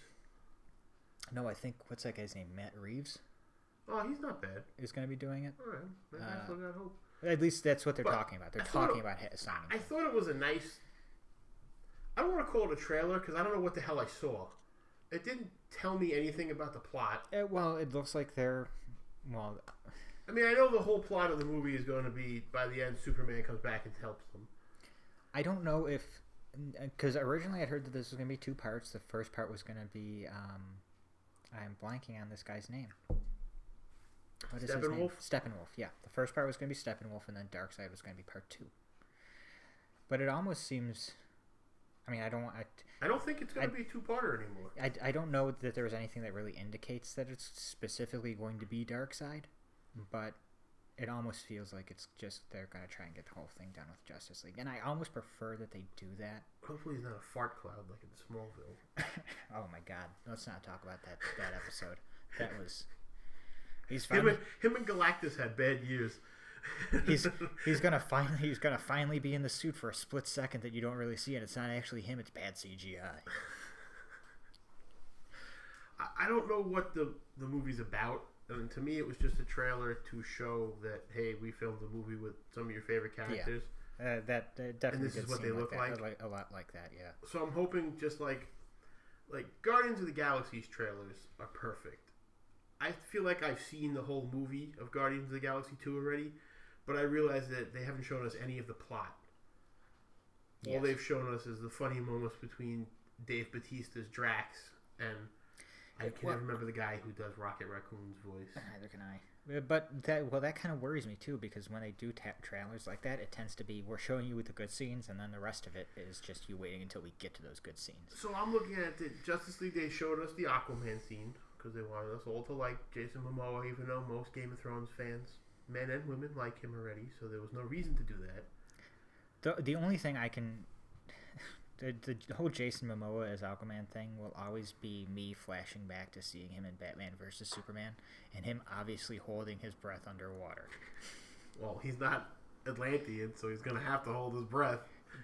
No, I think what's that guy's name? Matt Reeves. Oh, he's not bad. Is going to be doing it. All right, I still got hope. At least that's what they're talking about. They're talking about signing. I thought it was a nice. I don't want to call it a trailer because I don't know what the hell I saw. It didn't tell me anything about the plot. Well, it looks like they're. Well, I mean, I know the whole plot of the movie is going to be by the end, Superman comes back and helps them. I don't know if, because originally I'd heard that this was going to be two parts. The first part was going to be, I'm blanking on this guy's name. What is his name? Steppenwolf. Yeah, the first part was going to be Steppenwolf, and then Darkseid was going to be part 2. But it almost seems. I mean, I don't think it's going to be a two-parter anymore. I don't know that there was anything that really indicates that it's specifically going to be Darkseid, but it almost feels like it's just they're going to try and get the whole thing done with Justice League, and I almost prefer that they do that. Hopefully, he's not a fart cloud like in Smallville. Oh my God! Let's not talk about that episode. That was. He's him and Galactus had bad years. He's gonna finally be in the suit for a split second that you don't really see, and it's not actually him. It's bad CGI. I don't know what the movie's about. And to me, it was just a trailer to show that, hey, we filmed a movie with some of your favorite characters. Yeah, that definitely. And this is what they look like. A lot like that, yeah. So I'm hoping just like Guardians of the Galaxy's trailers are perfect. I feel like I've seen the whole movie of Guardians of the Galaxy 2 already, but I realize that they haven't shown us any of the plot. Yes. All they've shown us is the funny moments between Dave Bautista's Drax and I can never remember the guy who does Rocket Raccoon's voice. Neither can I. But that kind of worries me too, because when they do trailers like that, it tends to be we're showing you the good scenes, and then the rest of it is just you waiting until we get to those good scenes. So I'm looking at the Justice League. They showed us the Aquaman scene because they wanted us all to like Jason Momoa, even though most Game of Thrones fans, men and women, like him already. So there was no reason to do that. The only thing I can. The whole Jason Momoa as Aquaman thing will always be me flashing back to seeing him in Batman vs. Superman, and him obviously holding his breath underwater. Well, he's not Atlantean, so he's going to have to hold his breath.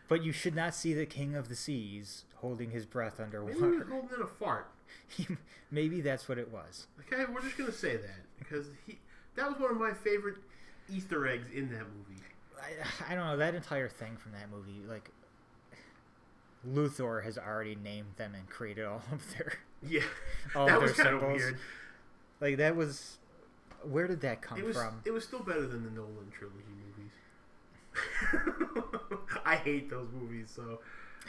But you should not see the King of the Seas holding his breath underwater. Maybe he was holding in a fart. Maybe that's what it was. Okay, we're just going to say that, because that was one of my favorite Easter eggs in that movie. I don't know, that entire thing from that movie, like... Luthor has already named them and created all of their that was kind of weird. Like, that was... Where did that come from? It was still better than the Nolan trilogy movies. I hate those movies, so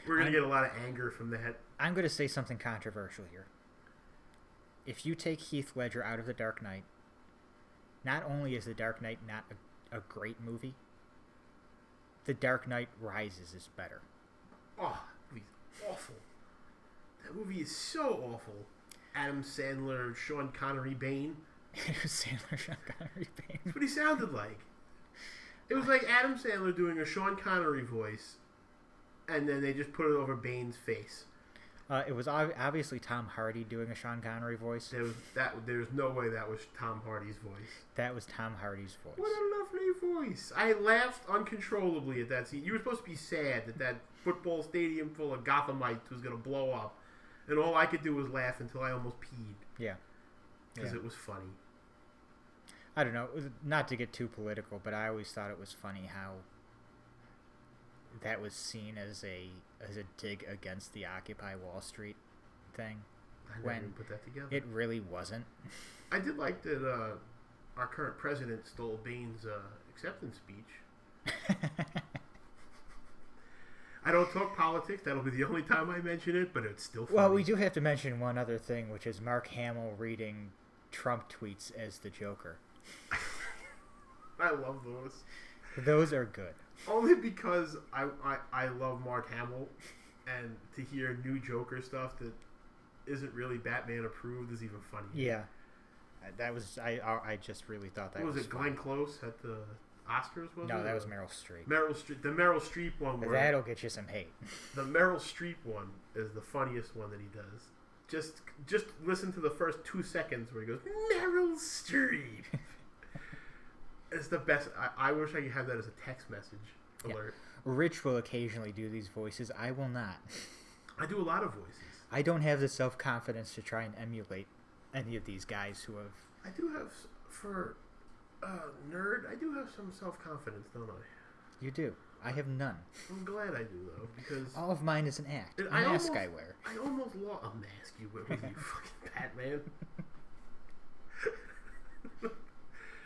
we're going to get a lot of anger from that. I'm going to say something controversial here. If you take Heath Ledger out of The Dark Knight, not only is The Dark Knight not a great movie, The Dark Knight Rises is better. Oh, that movie's awful. That movie is so awful. Adam Sandler, Sean Connery, Bane. Adam Sandler, Sean Connery, Bane. That's what he sounded like. It was like Adam Sandler doing a Sean Connery voice, and then they just put it over Bane's face. It was obviously Tom Hardy doing a Sean Connery voice. There's no way that was Tom Hardy's voice. That was Tom Hardy's voice. What a lovely voice. I laughed uncontrollably at that scene. You were supposed to be sad that football stadium full of Gothamites was going to blow up, and all I could do was laugh until I almost peed. Yeah. Because it was funny. I don't know, not to get too political, but I always thought it was funny how that was seen as a dig against the Occupy Wall Street thing. I never even put that together. It really wasn't. I did like that our current president stole Bane's acceptance speech. I don't talk politics. That'll be the only time I mention it, but it's still funny. Well, we do have to mention one other thing, which is Mark Hamill reading Trump tweets as the Joker. I love those. Those are good. Only because I love Mark Hamill, and to hear new Joker stuff that isn't really Batman approved is even funny. Yeah, that was I just really thought that was. Was it Glenn Close at the Oscars? No, that was Meryl Streep. The Meryl Streep one. That'll get you some hate. The Meryl Streep one is the funniest one that he does. Just listen to the first 2 seconds where he goes, Meryl Streep. It's the best. I wish I could have that as a text message alert. Yeah. Rich will occasionally do these voices. I will not. I do a lot of voices. I don't have the self-confidence to try and emulate any of these guys who have... I do have, for nerd, I do have some self-confidence, don't I? You do. I have none. I'm glad I do, though, because... All of mine is an act. A mask I wear. I almost lost... A mask you wear? With you fucking Batman?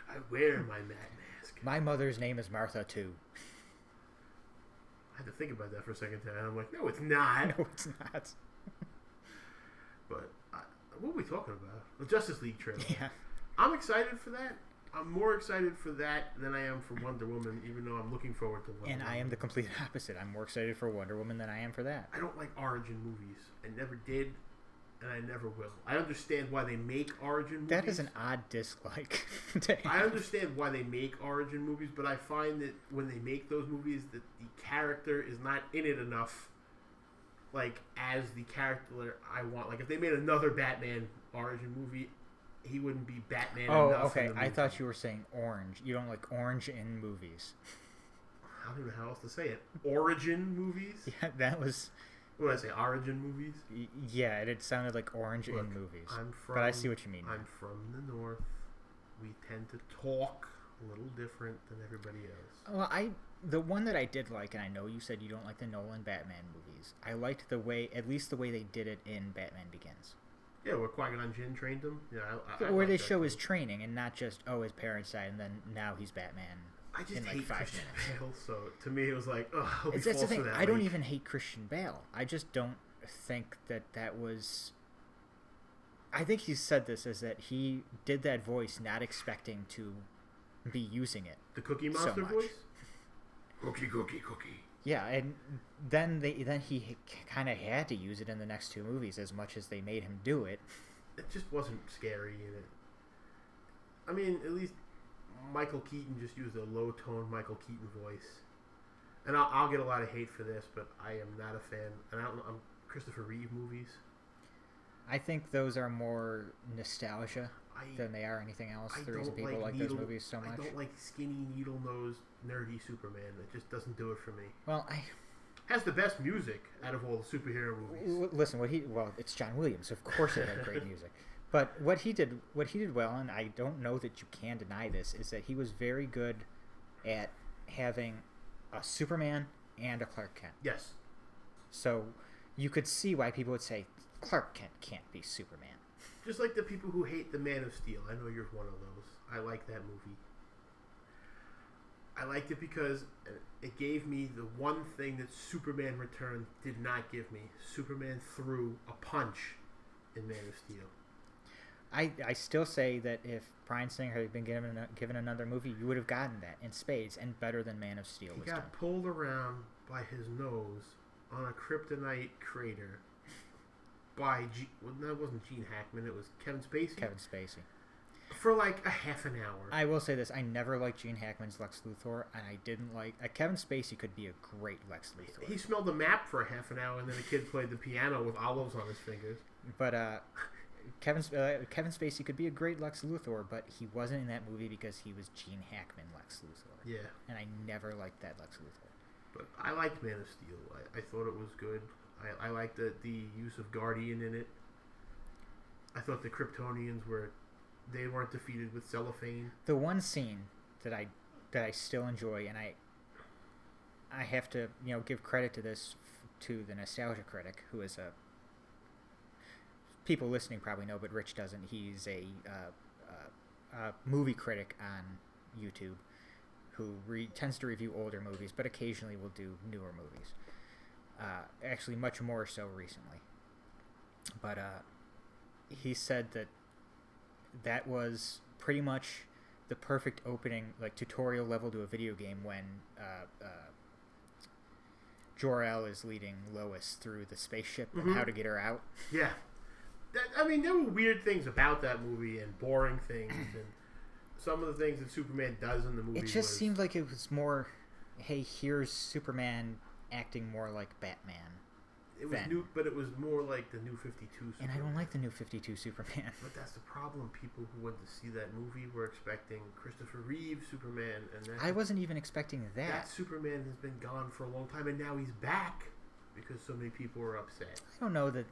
I wear my mask. My mother's name is Martha, too. I had to think about that for a second time. I'm like, no, it's not. No, it's not. But what are we talking about? The Justice League trailer. Yeah. I'm excited for that. I'm more excited for that than I am for Wonder Woman, even though I'm looking forward to Wonder Woman. And I am the complete opposite. I'm more excited for Wonder Woman than I am for that. I don't like origin movies. I never did, and I never will. I understand why they make origin movies. That is an odd dislike. I understand why they make origin movies, but I find that when they make those movies, that the character is not in it enough, like, as the character I want. Like, if they made another Batman origin movie, he wouldn't be Batman enough. Oh, okay. I thought you were saying orange. You don't like orange in movies. I don't even know how else to say it. Origin movies? Yeah, that was... What did I say? Origin movies? Yeah, it sounded like orange in movies. But I see what you mean. I'm from the north. We tend to talk a little different than everybody else. Well, the one that I did like, and I know you said you don't like the Nolan Batman movies, I liked the way, at least the way they did it in Batman Begins. Yeah, where Qui-Gon Jinn trained him. Yeah, where they show his training and not just, his parents died and then now he's Batman. I just in like hate 5 Christian minutes. Bale, so to me it was like, oh, that's the thing. I don't even hate Christian Bale. I just don't think that was... I think he said this as that he did that voice not expecting to be using it. The Cookie Monster voice? Cookie. Yeah, and then he kind of had to use it in the next 2 movies as much as they made him do it. It just wasn't scary in it. I mean, at least Michael Keaton just used a low-tone Michael Keaton voice. And I'll get a lot of hate for this, but I am not a fan. And I'm Christopher Reeve movies. I think those are more nostalgia than they are anything else. The reason people like those movies so much. I don't like skinny, needle-nosed, nerdy Superman. It just doesn't do it for me. Well, has the best music out of all the superhero movies. Listen, it's John Williams. Of course it had great music. But what he did well, and I don't know that you can deny this, is that he was very good at having a Superman and a Clark Kent. Yes. So you could see why people would say Clark Kent can't be Superman. Just like the people who hate the Man of Steel. I know you're one of those. I like that movie. I liked it because it gave me the one thing that Superman Returns did not give me. Superman threw a punch in Man of Steel. I still say that if Bryan Singer had been given another movie, you would have gotten that in spades and better than Man of Steel. He got pulled around by his nose on a kryptonite crater by that wasn't Gene Hackman. It was Kevin Spacey. Kevin Spacey. For like a half an hour. I will say this: I never liked Gene Hackman's Lex Luthor, and I didn't like Kevin Spacey. Could be a great Lex Luthor. He smelled the map for a half an hour, and then a kid played the piano with olives on his fingers. But Kevin Spacey could be a great Lex Luthor, but he wasn't in that movie because he was Gene Hackman Lex Luthor. Yeah. And I never liked that Lex Luthor. But I liked Man of Steel. I thought it was good. I liked the use of Guardian in it. I thought the Kryptonians they weren't defeated with cellophane. The one scene that I still enjoy, and I have to give credit to this to the Nostalgia Critic, who is a people listening probably know, but Rich doesn't. He's a movie critic on YouTube who tends to review older movies, but occasionally will do newer movies. Actually, much more so recently. But he said that was pretty much the perfect opening, like tutorial level to a video game when Jor-El is leading Lois through the spaceship and how to get her out. Yeah. There were weird things about that movie and boring things, and some of the things that Superman does in the movie. It just seemed like it was more, hey, here's Superman acting more like Batman. It was new, but it was more like the New 52 Superman. And I don't like the New 52 Superman. But that's the problem. People who went to see that movie were expecting Christopher Reeve Superman, and I wasn't even expecting that. That Superman has been gone for a long time, and now he's back because so many people are upset. I don't know that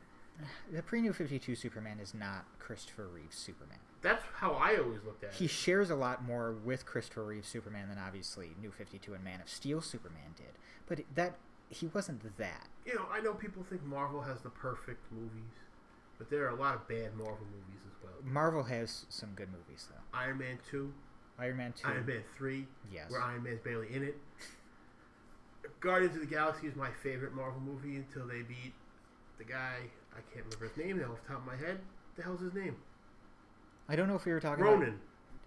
the pre-New 52 Superman is not Christopher Reeve's Superman. That's how I always looked at it. He shares a lot more with Christopher Reeve's Superman than obviously New 52 and Man of Steel Superman did. But he wasn't that. I know people think Marvel has the perfect movies, but there are a lot of bad Marvel movies as well. Marvel has some good movies, though. Iron Man 2. Iron Man 2. Iron Man 3. Yes. Where Iron Man's barely in it. Guardians of the Galaxy is my favorite Marvel movie until they beat the guy, I can't remember his name now off the top of my head. What the hell's his name? I don't know if we were talking Ronan.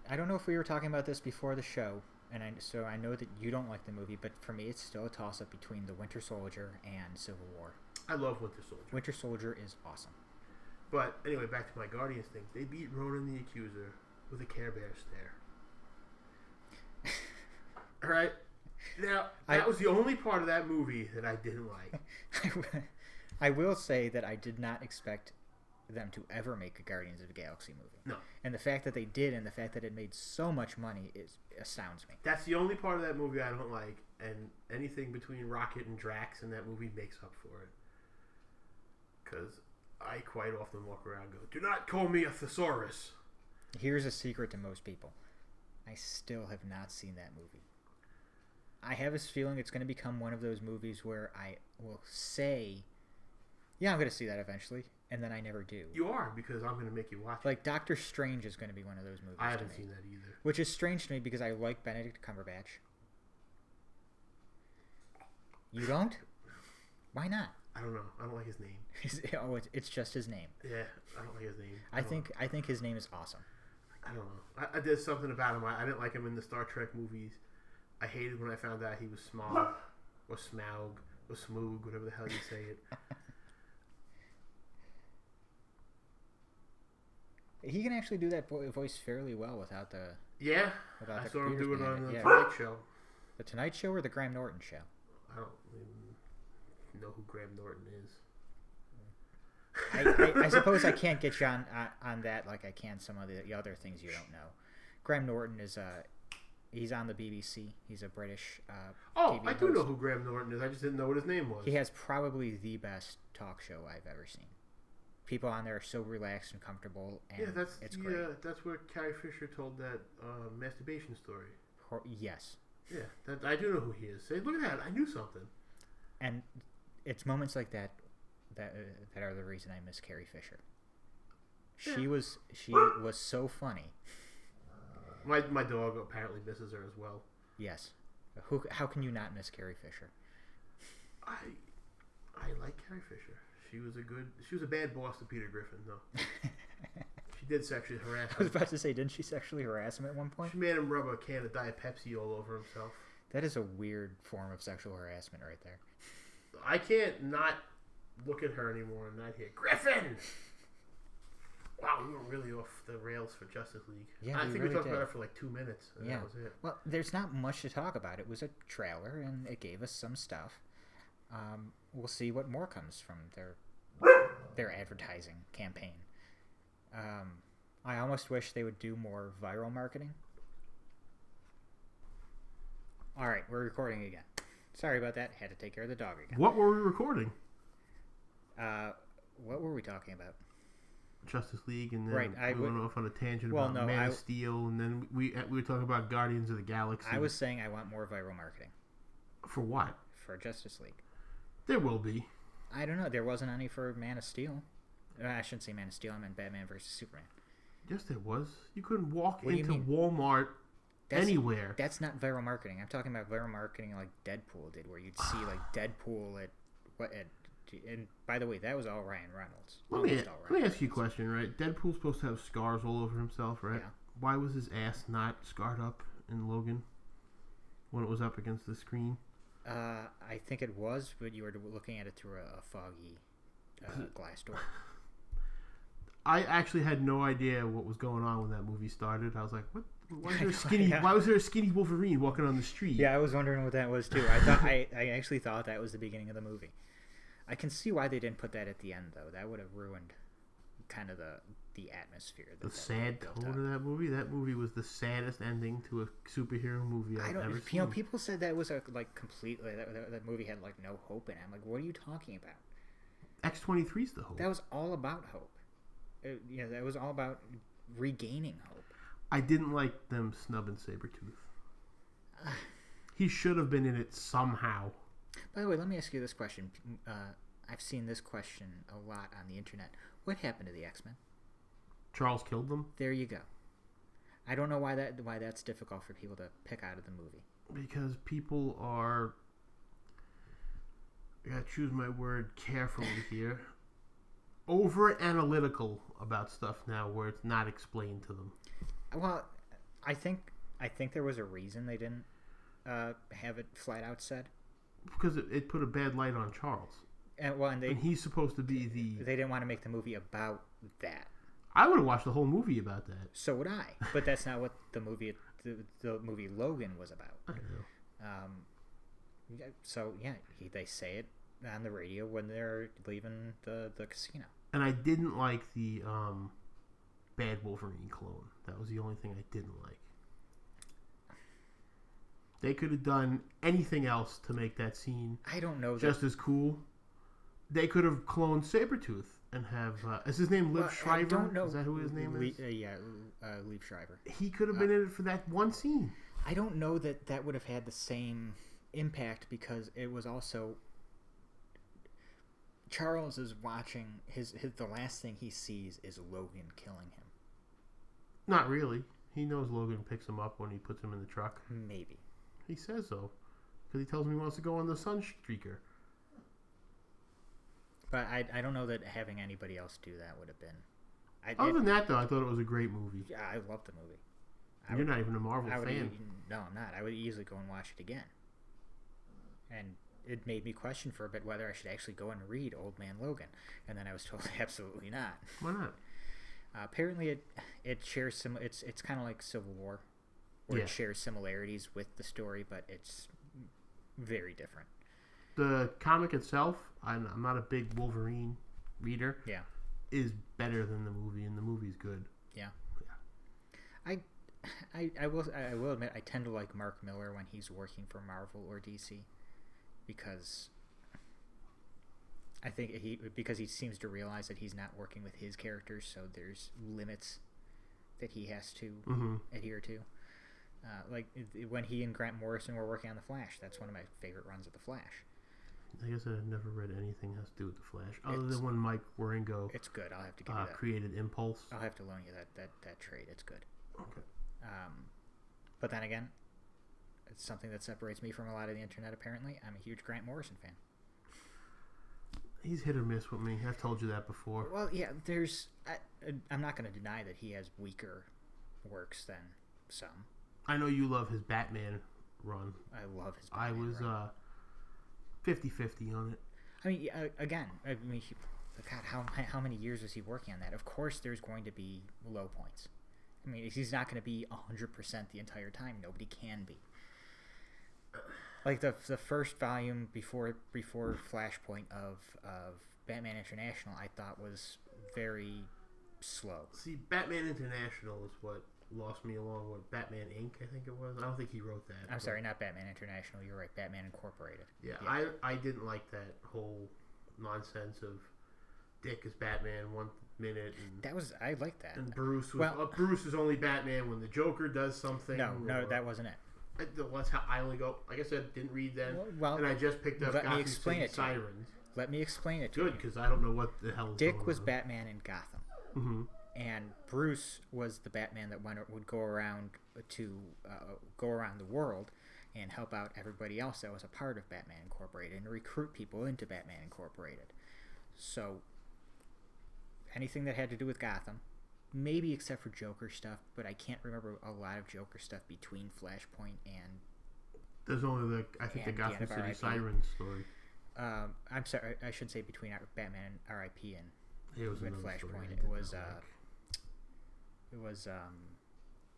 I don't know if we were talking about this before the show, and so I know that you don't like the movie, but for me it's still a toss-up between The Winter Soldier and Civil War. I love Winter Soldier. Winter Soldier is awesome. But anyway, back to my Guardians thing. They beat Ronan the Accuser with a Care Bear stare. Alright? Now, that was the only part of that movie that I didn't like. I will say that I did not expect them to ever make a Guardians of the Galaxy movie. No. And the fact that they did, and the fact that it made so much money astounds me. That's the only part of that movie I don't like, and anything between Rocket and Drax in that movie makes up for it. Because I quite often walk around and go, do not call me a thesaurus. Here's a secret to most people. I still have not seen that movie. I have this feeling it's going to become one of those movies where I will say, yeah, I'm going to see that eventually, and then I never do. You are, because I'm going to make you watch it. Like, Doctor Strange is going to be one of those movies. I haven't seen that either. Which is strange to me because I like Benedict Cumberbatch. You don't? Why not? I don't know. I don't like his name. It's just his name. Yeah, I don't like his name. I think his name is awesome. I don't know. I did something about him. I didn't like him in the Star Trek movies. I hated when I found out he was Smaug, or Smaug, or Smoog, whatever the hell you say it. He can actually do that voice fairly well without the... Yeah, without I the saw him do it on the yeah. Tonight Show. The Tonight Show or the Graham Norton Show? I don't even know who Graham Norton is. I suppose I can't get you on that like I can some of the other things you don't know. Graham Norton is he's on the BBC. He's a British TV I do host. know who Graham Norton is. I just didn't know what his name was. He has probably the best talk show I've ever seen. People on there are so relaxed and comfortable, and it's great. Yeah, that's where Carrie Fisher told that masturbation story. Yes. Yeah, I do know who he is. Say, look at that! I knew something. And it's moments like that that are the reason I miss Carrie Fisher. She was so funny. My dog apparently misses her as well. Yes. How can you not miss Carrie Fisher? I like Carrie Fisher. She was a bad boss to Peter Griffin, though. She did sexually harass him. I was about to say, didn't she sexually harass him at one point? She made him rub a can of Diet Pepsi all over himself. That is a weird form of sexual harassment right there. I can't not look at her anymore and not hear, Griffin! Wow, we were really off the rails for Justice League. Yeah, I think really we talked did. about it for like 2 minutes, and that was it. Well, there's not much to talk about. It was a trailer, and it gave us some stuff. We'll see what more comes from their advertising campaign. I almost wish they would do more viral marketing. All right, we're recording again. Sorry about that. Had to take care of the dog again. What were we recording? What were we talking about? Justice League, and then we went off on a tangent about Man of Steel, and then we were talking about Guardians of the Galaxy. I was saying I want more viral marketing. For what? For Justice League. There will be. I don't know. There wasn't any for Man of Steel. I shouldn't say Man of Steel. I meant Batman versus Superman. Yes, there was. You couldn't walk into Walmart anywhere. That's not viral marketing. I'm talking about viral marketing like Deadpool did, where you'd see like Deadpool and by the way, that was all Ryan Reynolds. Let me ask you a question, right? Deadpool's supposed to have scars all over himself, right? Yeah. Why was his ass not scarred up in Logan when it was up against the screen? I think it was, but you were looking at it through a foggy glass door. I actually had no idea what was going on when that movie started. I was like, "What? Why was there a skinny Wolverine walking on the street?" Yeah, I was wondering what that was too. I actually thought that was the beginning of the movie. I can see why they didn't put that at the end, though. That would have ruined kind of the atmosphere. The sad tone of that movie. That movie was the saddest ending to a superhero movie I've ever seen. People said that was completely that movie had like no hope in it. I'm like, what are you talking about? X-23's the hope. That was all about hope. That was all about regaining hope. I didn't like them snubbing Sabretooth. He should have been in it somehow. By the way, let me ask you this question. I've seen this question a lot on the internet. What happened to the X-Men? Charles killed them? There you go. I don't know why that's difficult for people to pick out of the movie. Because people are... I gotta choose my word carefully here. Over-analytical about stuff now where it's not explained to them. Well, I think there was a reason they didn't have it flat out said. Because it put a bad light on Charles. And he's supposed to be the... They didn't want to make the movie about that. I would have watched the whole movie about that. So would I. But that's not what the movie Logan was about. I know. So, yeah, they say it on the radio when they're leaving the casino. And I didn't like the bad Wolverine clone. That was the only thing I didn't like. They could have done anything else to make that scene just as cool. They could have cloned Sabretooth and have... is his name Liv Schreiber? I don't know. Is that who his name is? Liv Schreiber. He could have been in it for that one scene. I don't know that would have had the same impact because it was also... Charles is watching... the last thing he sees is Logan killing him. Not really. He knows Logan picks him up when he puts him in the truck. Maybe. He says so. Because he tells him he wants to go on the Sunstreaker. But I don't know that having anybody else do that would have been... Other than that, though, I thought it was a great movie. Yeah, I loved the movie. You're not even a Marvel fan. No, I'm not. I would easily go and watch it again. And it made me question for a bit whether I should actually go and read Old Man Logan. And then I was told absolutely not. Why not? Apparently it shares some... It's kind of like Civil War. Where it shares similarities with the story, but it's very different. The comic itself, I'm not a big Wolverine reader. Yeah, is better than the movie, and the movie's good. Yeah. I will admit I tend to like Mark Miller when he's working for Marvel or DC because I think he seems to realize that he's not working with his characters, so there's limits that he has to adhere to. Like when he and Grant Morrison were working on The Flash, that's one of my favorite runs of The Flash. I guess I've never read anything that has to do with the Flash, other than when Mike Waringo. It's good. I'll have to give you that. Created Impulse. I'll have to loan you that trade. It's good. Okay. But then again, it's something that separates me from a lot of the internet. Apparently, I'm a huge Grant Morrison fan. He's hit or miss with me. I've told you that before. Well, yeah. I'm not going to deny that he has weaker works than some. I know you love his Batman run. I love his Batman run. I was 50-50 on it. I mean, again, God, how many years was he working on that? Of course, there's going to be low points. I mean, he's not going to be 100% the entire time. Nobody can be. Like the first volume before Flashpoint of Batman International, I thought was very slow. See, Batman International is what lost me along with Batman Inc. I think it was. I don't think he wrote that. I'm sorry, not Batman International. You're right, Batman Incorporated. Yeah. I didn't like that whole nonsense of Dick is Batman 1 minute. And I like that. And Bruce is only Batman when the Joker does something. No, that wasn't it. That's how I only go. Like I said, didn't read that. Well, and I just picked up Gotham City Sirens. Let me explain it to you. Good, because I don't know what the hell is Dick going was on. Batman in Gotham. Mm-hmm. And Bruce was the Batman that would go around the world and help out everybody else that was a part of Batman Incorporated and recruit people into Batman Incorporated. So anything that had to do with Gotham, maybe except for Joker stuff, but I can't remember a lot of Joker stuff between Flashpoint and... There's only the Gotham City Sirens story. I'm sorry, I should say between Batman and R.I.P. and Flashpoint. It was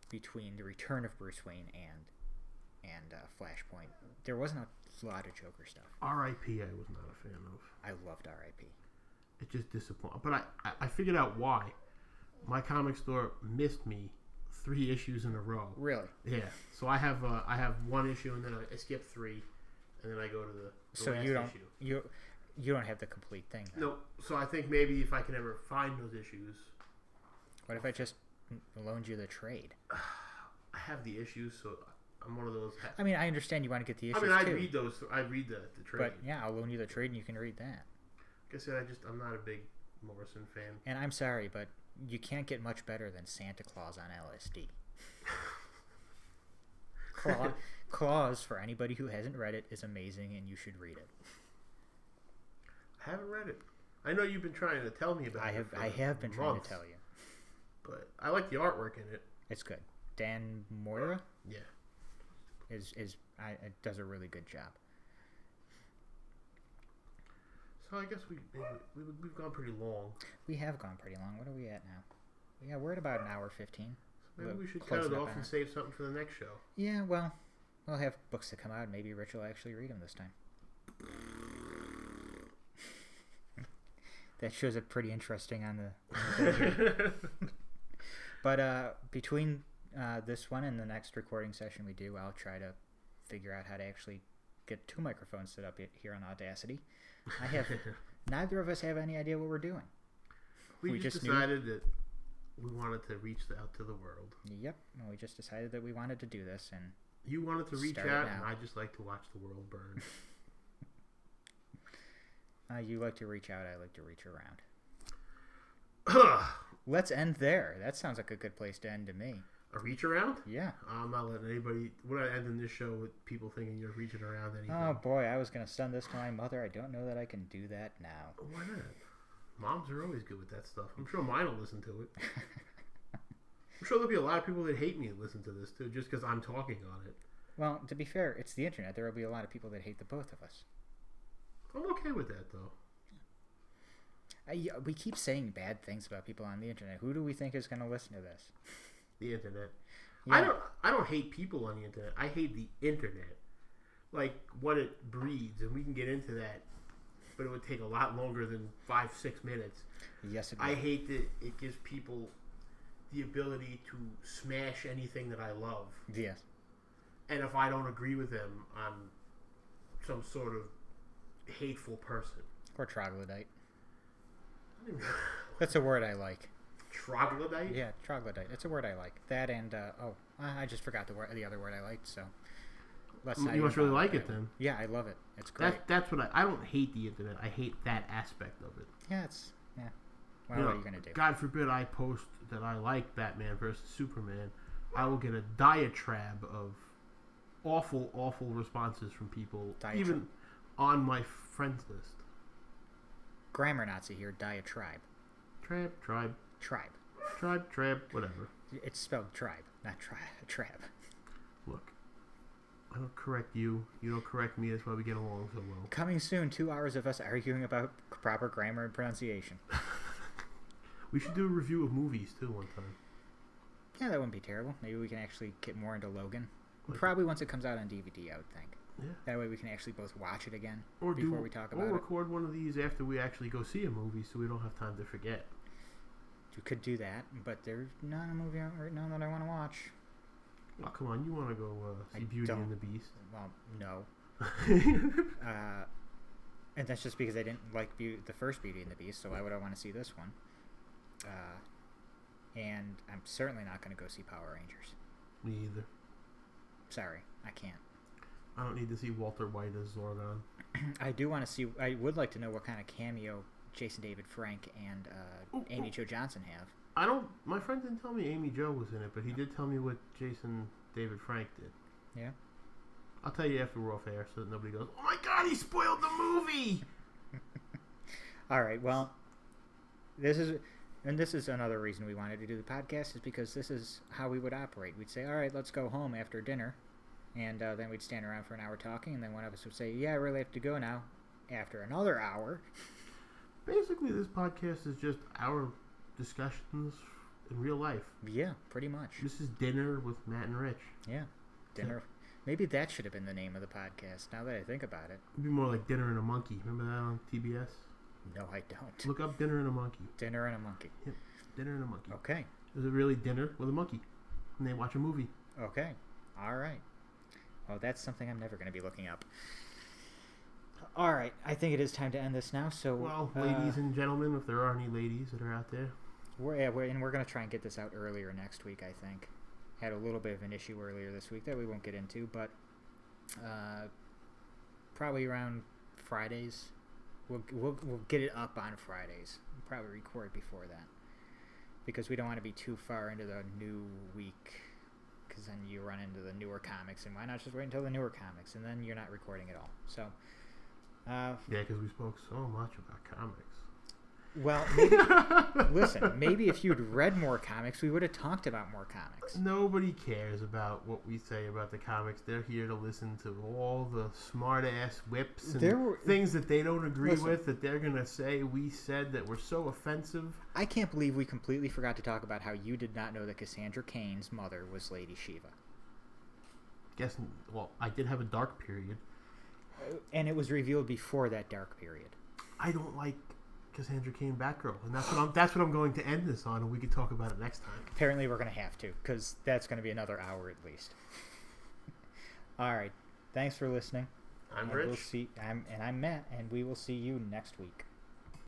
between the return of Bruce Wayne and Flashpoint. There wasn't a lot of Joker stuff. R.I.P. I was not a fan of. I loved R.I.P. It just disappointed. But I figured out why. My comic store missed me 3 issues in a row. Really? Yeah. So I have 1 issue and then I skip 3, and then I go to the last issue. You don't have the complete thing. Then. No. So I think maybe if I can ever find those issues. What if I just loaned you the trade? I have the issues, so I'm one of those. I mean, I understand you want to get the issues. I mean, I read those. I read the trade. But yeah, I'll loan you the trade, and you can read that. Like I said, I'm not a big Morrison fan. And I'm sorry, but you can't get much better than Santa Claus on LSD. Claus, for anybody who hasn't read it, is amazing, and you should read it. I haven't read it. I know you've been trying to tell me about it. I have been trying to tell you. But I like the artwork in it. It's good. Dan Moira? Yeah. Does a really good job. So I guess we've gone pretty long. We have gone pretty long. What are we at now? Yeah, we're at about an hour 15. So maybe we should cut it off and save something for the next show. Yeah, well, we'll have books to come out. Maybe Rich will actually read them this time. That shows up pretty interesting on the But between this one and the next recording session we do, I'll try to figure out how to actually get 2 microphones set up here on Audacity. Neither of us have any idea what we're doing. We just decided that we wanted to reach out to the world. Yep, and we just decided that we wanted to do this, and you wanted to reach out, and I just like to watch the world burn. You like to reach out, I like to reach around. Let's end there. That sounds like a good place to end to me. A reach around? Yeah. I'm not letting anybody... We're not ending this show with people thinking you're reaching around anything. Oh, boy, I was going to send this to my mother. I don't know that I can do that now. Why not? Moms are always good with that stuff. I'm sure mine will listen to it. I'm sure there'll be a lot of people that hate me that listen to this, too, just because I'm talking on it. Well, to be fair, it's the internet. There will be a lot of people that hate the both of us. I'm okay with that, though. We keep saying bad things about people on the internet. Who do we think is going to listen to this? The internet. Yeah. I don't hate people on the internet. I hate the internet. Like, what it breeds, and we can get into that, but it would take a lot longer than 5-6 minutes. Yes, it would. I hate that it gives people the ability to smash anything that I love. Yes. And if I don't agree with them, I'm some sort of hateful person. Or troglodyte. That's a word I like. Troglodyte? Yeah, troglodyte. It's a word I like. That and I just forgot the other word I liked. So You must really like it then. Yeah, I love it. It's great. That's what I don't hate the internet. I hate that aspect of it. Yeah. Well, what are you gonna do? God forbid I post that I like Batman versus Superman. I will get a diatribe of awful, awful responses from people, even on my friends list. Grammar Nazi here. Diatribe. Tribe, whatever. It's spelled tribe, not trab. Look, I don't correct you. You don't correct me. That's why we get along so well. Coming soon, 2 hours of us arguing about proper grammar and pronunciation. We should do a review of movies, too, one time. Yeah, that wouldn't be terrible. Maybe we can actually get more into Logan. Probably once it comes out on DVD, I would think. Yeah. That way we can actually both watch it again before we talk about it. Or record one of these after we actually go see a movie so we don't have time to forget. You could do that, but there's not a movie out right now that I want to watch. Oh, come on. You want to go see Beauty and the Beast? Well, no. And that's just because I didn't like the first Beauty and the Beast, so why would I want to see this one? And I'm certainly not going to go see Power Rangers. Me either. Sorry, I can't. I don't need to see Walter White as Zordon. I would like to know what kind of cameo Jason David Frank and Amy Jo Johnson have. My friend didn't tell me Amy Jo was in it, but he did tell me what Jason David Frank did. Yeah? I'll tell you after we're off air so that nobody goes, oh my god, he spoiled the movie! Alright, well, this is another reason we wanted to do the podcast, is because this is how we would operate. We'd say, alright, let's go home after dinner, and then we'd stand around for an hour talking, and then one of us would say, yeah, I really have to go now, after another hour. Basically, this podcast is just our discussions in real life. Yeah, pretty much. This is Dinner with Matt and Rich. Yeah, Dinner. Maybe that should have been the name of the podcast, now that I think about it. It'd be more like Dinner and a Monkey. Remember that on TBS? No, I don't. Look up Dinner and a Monkey. Dinner and a Monkey. Yep, Dinner and a Monkey. Okay. Is it really dinner with a monkey? And they watch a movie. Okay. All right. Well, that's something I'm never going to be looking up. All right. I think it is time to end this now. So, well, ladies and gentlemen, if there are any ladies that are out there. We're going to try and get this out earlier next week, I think. Had a little bit of an issue earlier this week that we won't get into, but probably around Fridays. We'll get it up on Fridays. We'll probably record before that, because we don't want to be too far into the new week, because then you run into the newer comics, and why not just wait until the newer comics, and then you're not recording at all. So yeah, because we spoke so much about comics. Well, maybe, listen, maybe if you'd read more comics, we would have talked about more comics. Nobody cares about what we say about the comics. They're here to listen to all the smart-ass whips and things that they don't agree with, that they're going to say we said that were so offensive. I can't believe we completely forgot to talk about how you did not know that Cassandra Cain's mother was Lady Shiva. I did have a dark period. And it was revealed before that dark period. I don't like Cassandra Cain Batgirl, and that's what I'm going to end this on, and we can talk about it next time. Apparently we're going to have to, because that's going to be another hour at least. All right, thanks for listening. I'm Rich. I'm Matt, and we will see you next week.